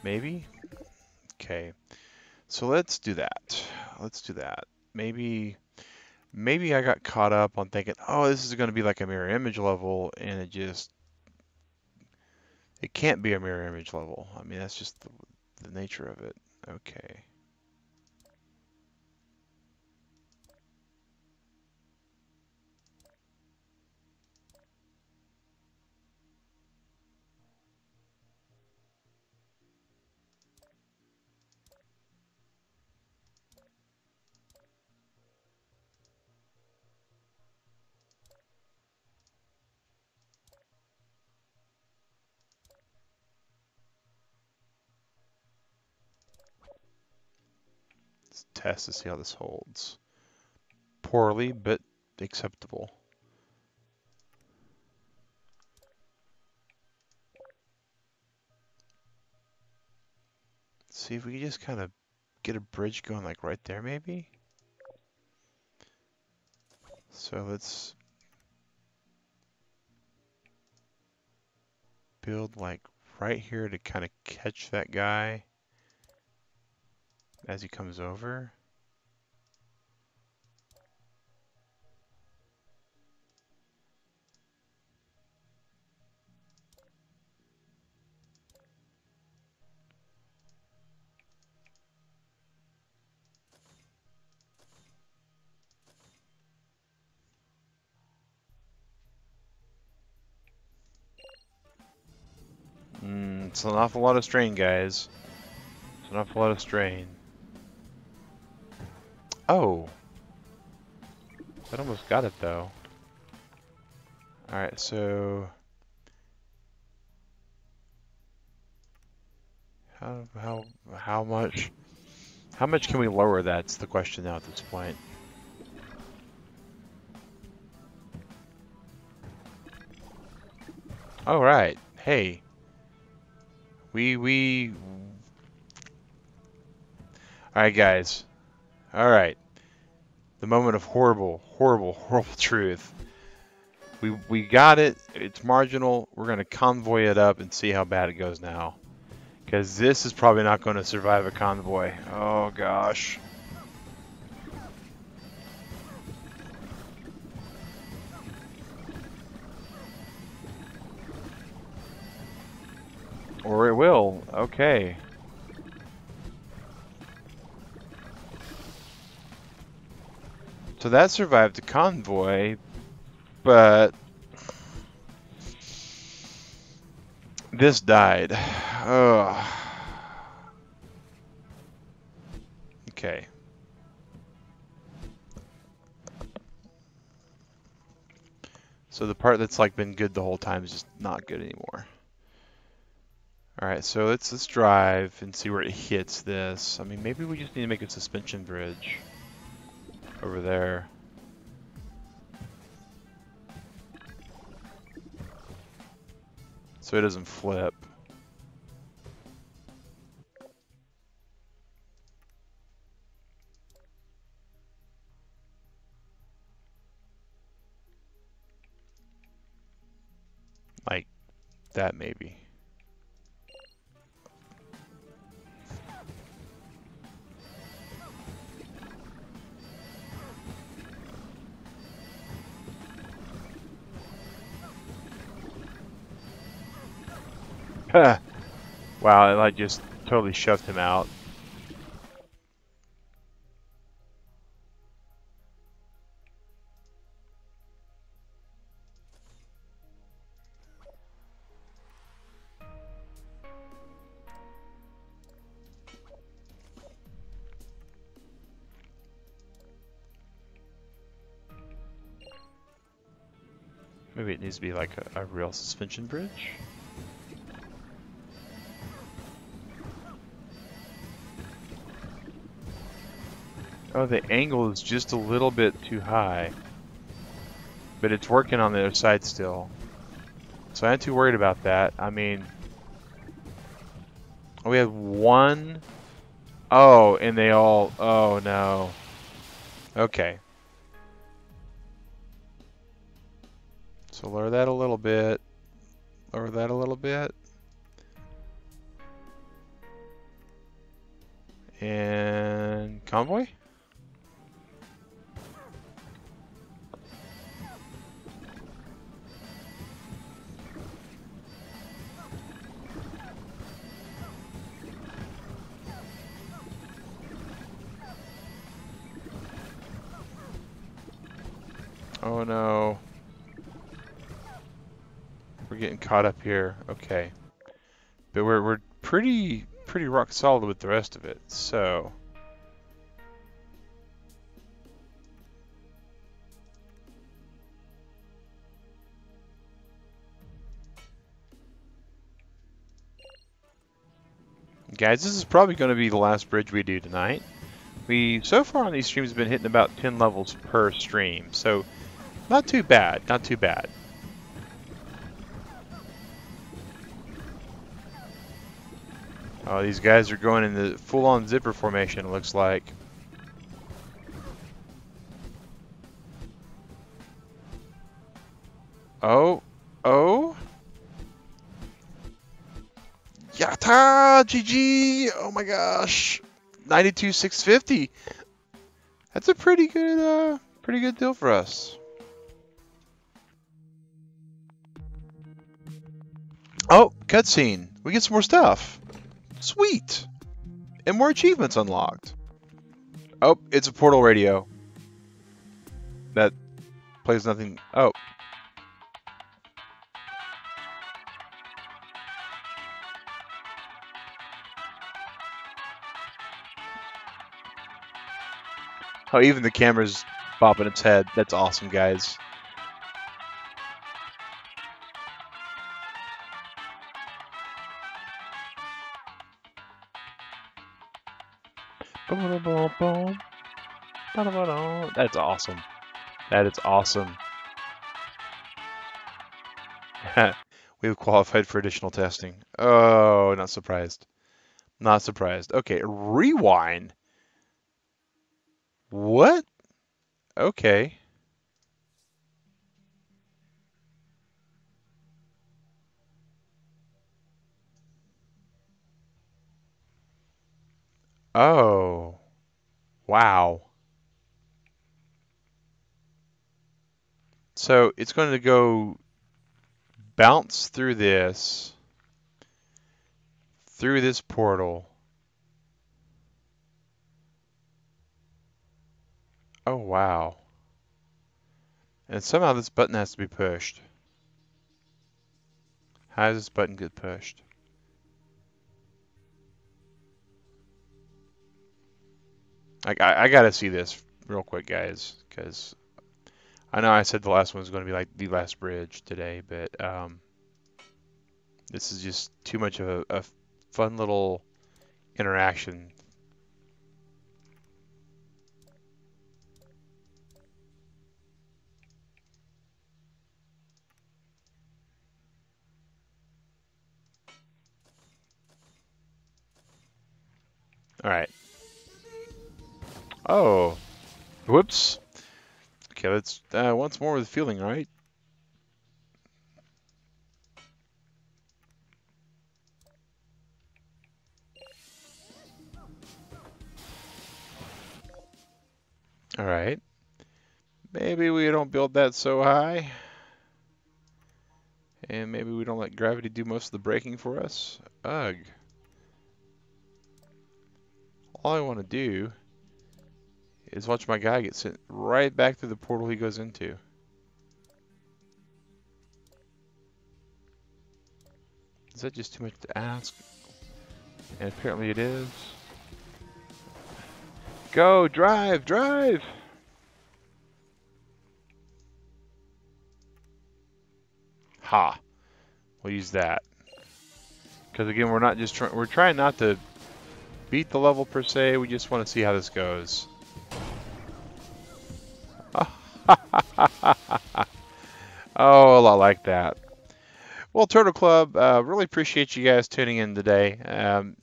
maybe? Okay, so let's do that. Let's do that. Maybe I got caught up on thinking, oh, this is gonna be like a mirror image level, and it can't be a mirror image level. I mean, that's just the nature of it. Okay. Let's test to see how this holds. Poorly, but acceptable. See if we can just kind of get a bridge going like right there maybe. So let's build like right here to kind of catch that guy as he comes over. It's an awful lot of strain, guys. It's an awful lot of strain. Oh! That almost got it, though. Alright, so... How much... How much can we lower that? That's the question now at this point. Alright, hey. Alright, guys. Alright. The moment of horrible truth. We got it. It's marginal. We're going to convoy it up and see how bad it goes now. Because this is probably not going to survive a convoy. Oh, gosh. Or it will. Okay. So that survived the convoy, but this died. Ugh. Okay. So the part that's like been good the whole time is just not good anymore. Alright, so let's drive and see where it hits this. I mean, maybe we just need to make a suspension bridge over there. So it doesn't flip. Like that maybe. Wow, it like just totally shoved him out. Maybe it needs to be like a real suspension bridge. Oh, the angle is just a little bit too high. but it's working on the other side still. So I'm not too worried about that. I mean, we had one. Oh, and they all. Oh no. Okay. So lower that a little bit. Lower that a little bit. And convoy? Oh no. We're getting caught up here. Okay. But we're pretty rock solid with the rest of it. So guys, this is probably going to be the last bridge we do tonight. We so far on these streams have been hitting about 10 levels per stream. So not too bad, not too bad. Oh, these guys are going in the full-on zipper formation, it looks like. Oh, oh. Yatta! GG! Oh my gosh. 92,650. That's a pretty good deal for us. Oh, cutscene. We get some more stuff. Sweet. And more achievements unlocked. Oh, it's a portal radio. That plays nothing. Oh. Oh, even the camera's bopping its head. That's awesome, guys. That's awesome. That is awesome. We have qualified for additional testing. Oh, not surprised. Not surprised. Okay, rewind. What? Okay. Oh. Wow. So it's going to go bounce through this portal. Oh, wow. And somehow this button has to be pushed. How does this button get pushed? I gotta see this real quick, guys, because I know I said the last one was going to be like the last bridge today, but this is just too much of a fun little interaction. All right. Oh, whoops. Okay, let's once more with feeling, right? All right. Maybe we don't build that so high. And maybe we don't let gravity do most of the braking for us. Ugh. All I want to do is watch my guy get sent right back through the portal he goes into. Is that just too much to ask? And apparently it is. Go, drive, drive! Ha. We'll use that. Because again, we're not just we're trying not to beat the level per se, we just want to see how this goes. Oh, a lot like that. Well, Turtle Club, really appreciate you guys tuning in today.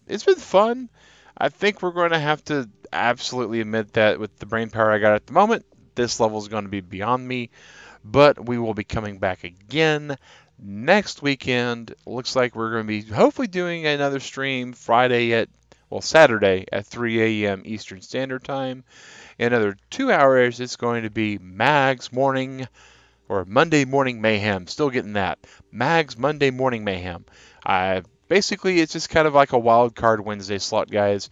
It's been fun. I think we're going to have to absolutely admit that with the brain power I got at the moment, this level is going to be beyond me. But we will be coming back again next weekend. Looks like we're going to be hopefully doing another stream Saturday at 3 a.m. Eastern Standard Time. In another 2 hours, it's going to be Mag's Morning or Monday Morning Mayhem. Still getting that. Mag's Monday Morning Mayhem. Basically, it's just kind of like a wild card Wednesday slot, guys,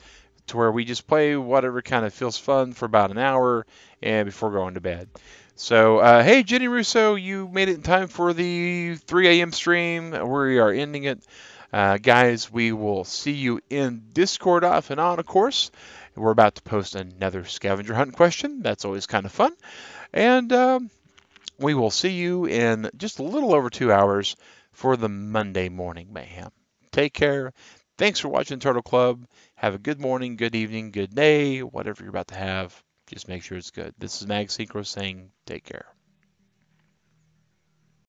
to where we just play whatever kind of feels fun for about an hour and before going to bed. So, hey, Jenny Russo, you made it in time for the 3 a.m. stream. We are ending it. Guys, we will see you in Discord off and on, of course. We're about to post another scavenger hunt question. That's always kind of fun. And we will see you in just a little over 2 hours for the Monday Morning Mayhem. Take care. Thanks for watching Turtle Club. Have a good morning, good evening, good day, whatever you're about to have. Just make sure it's good. This is Mag Synchro saying take care.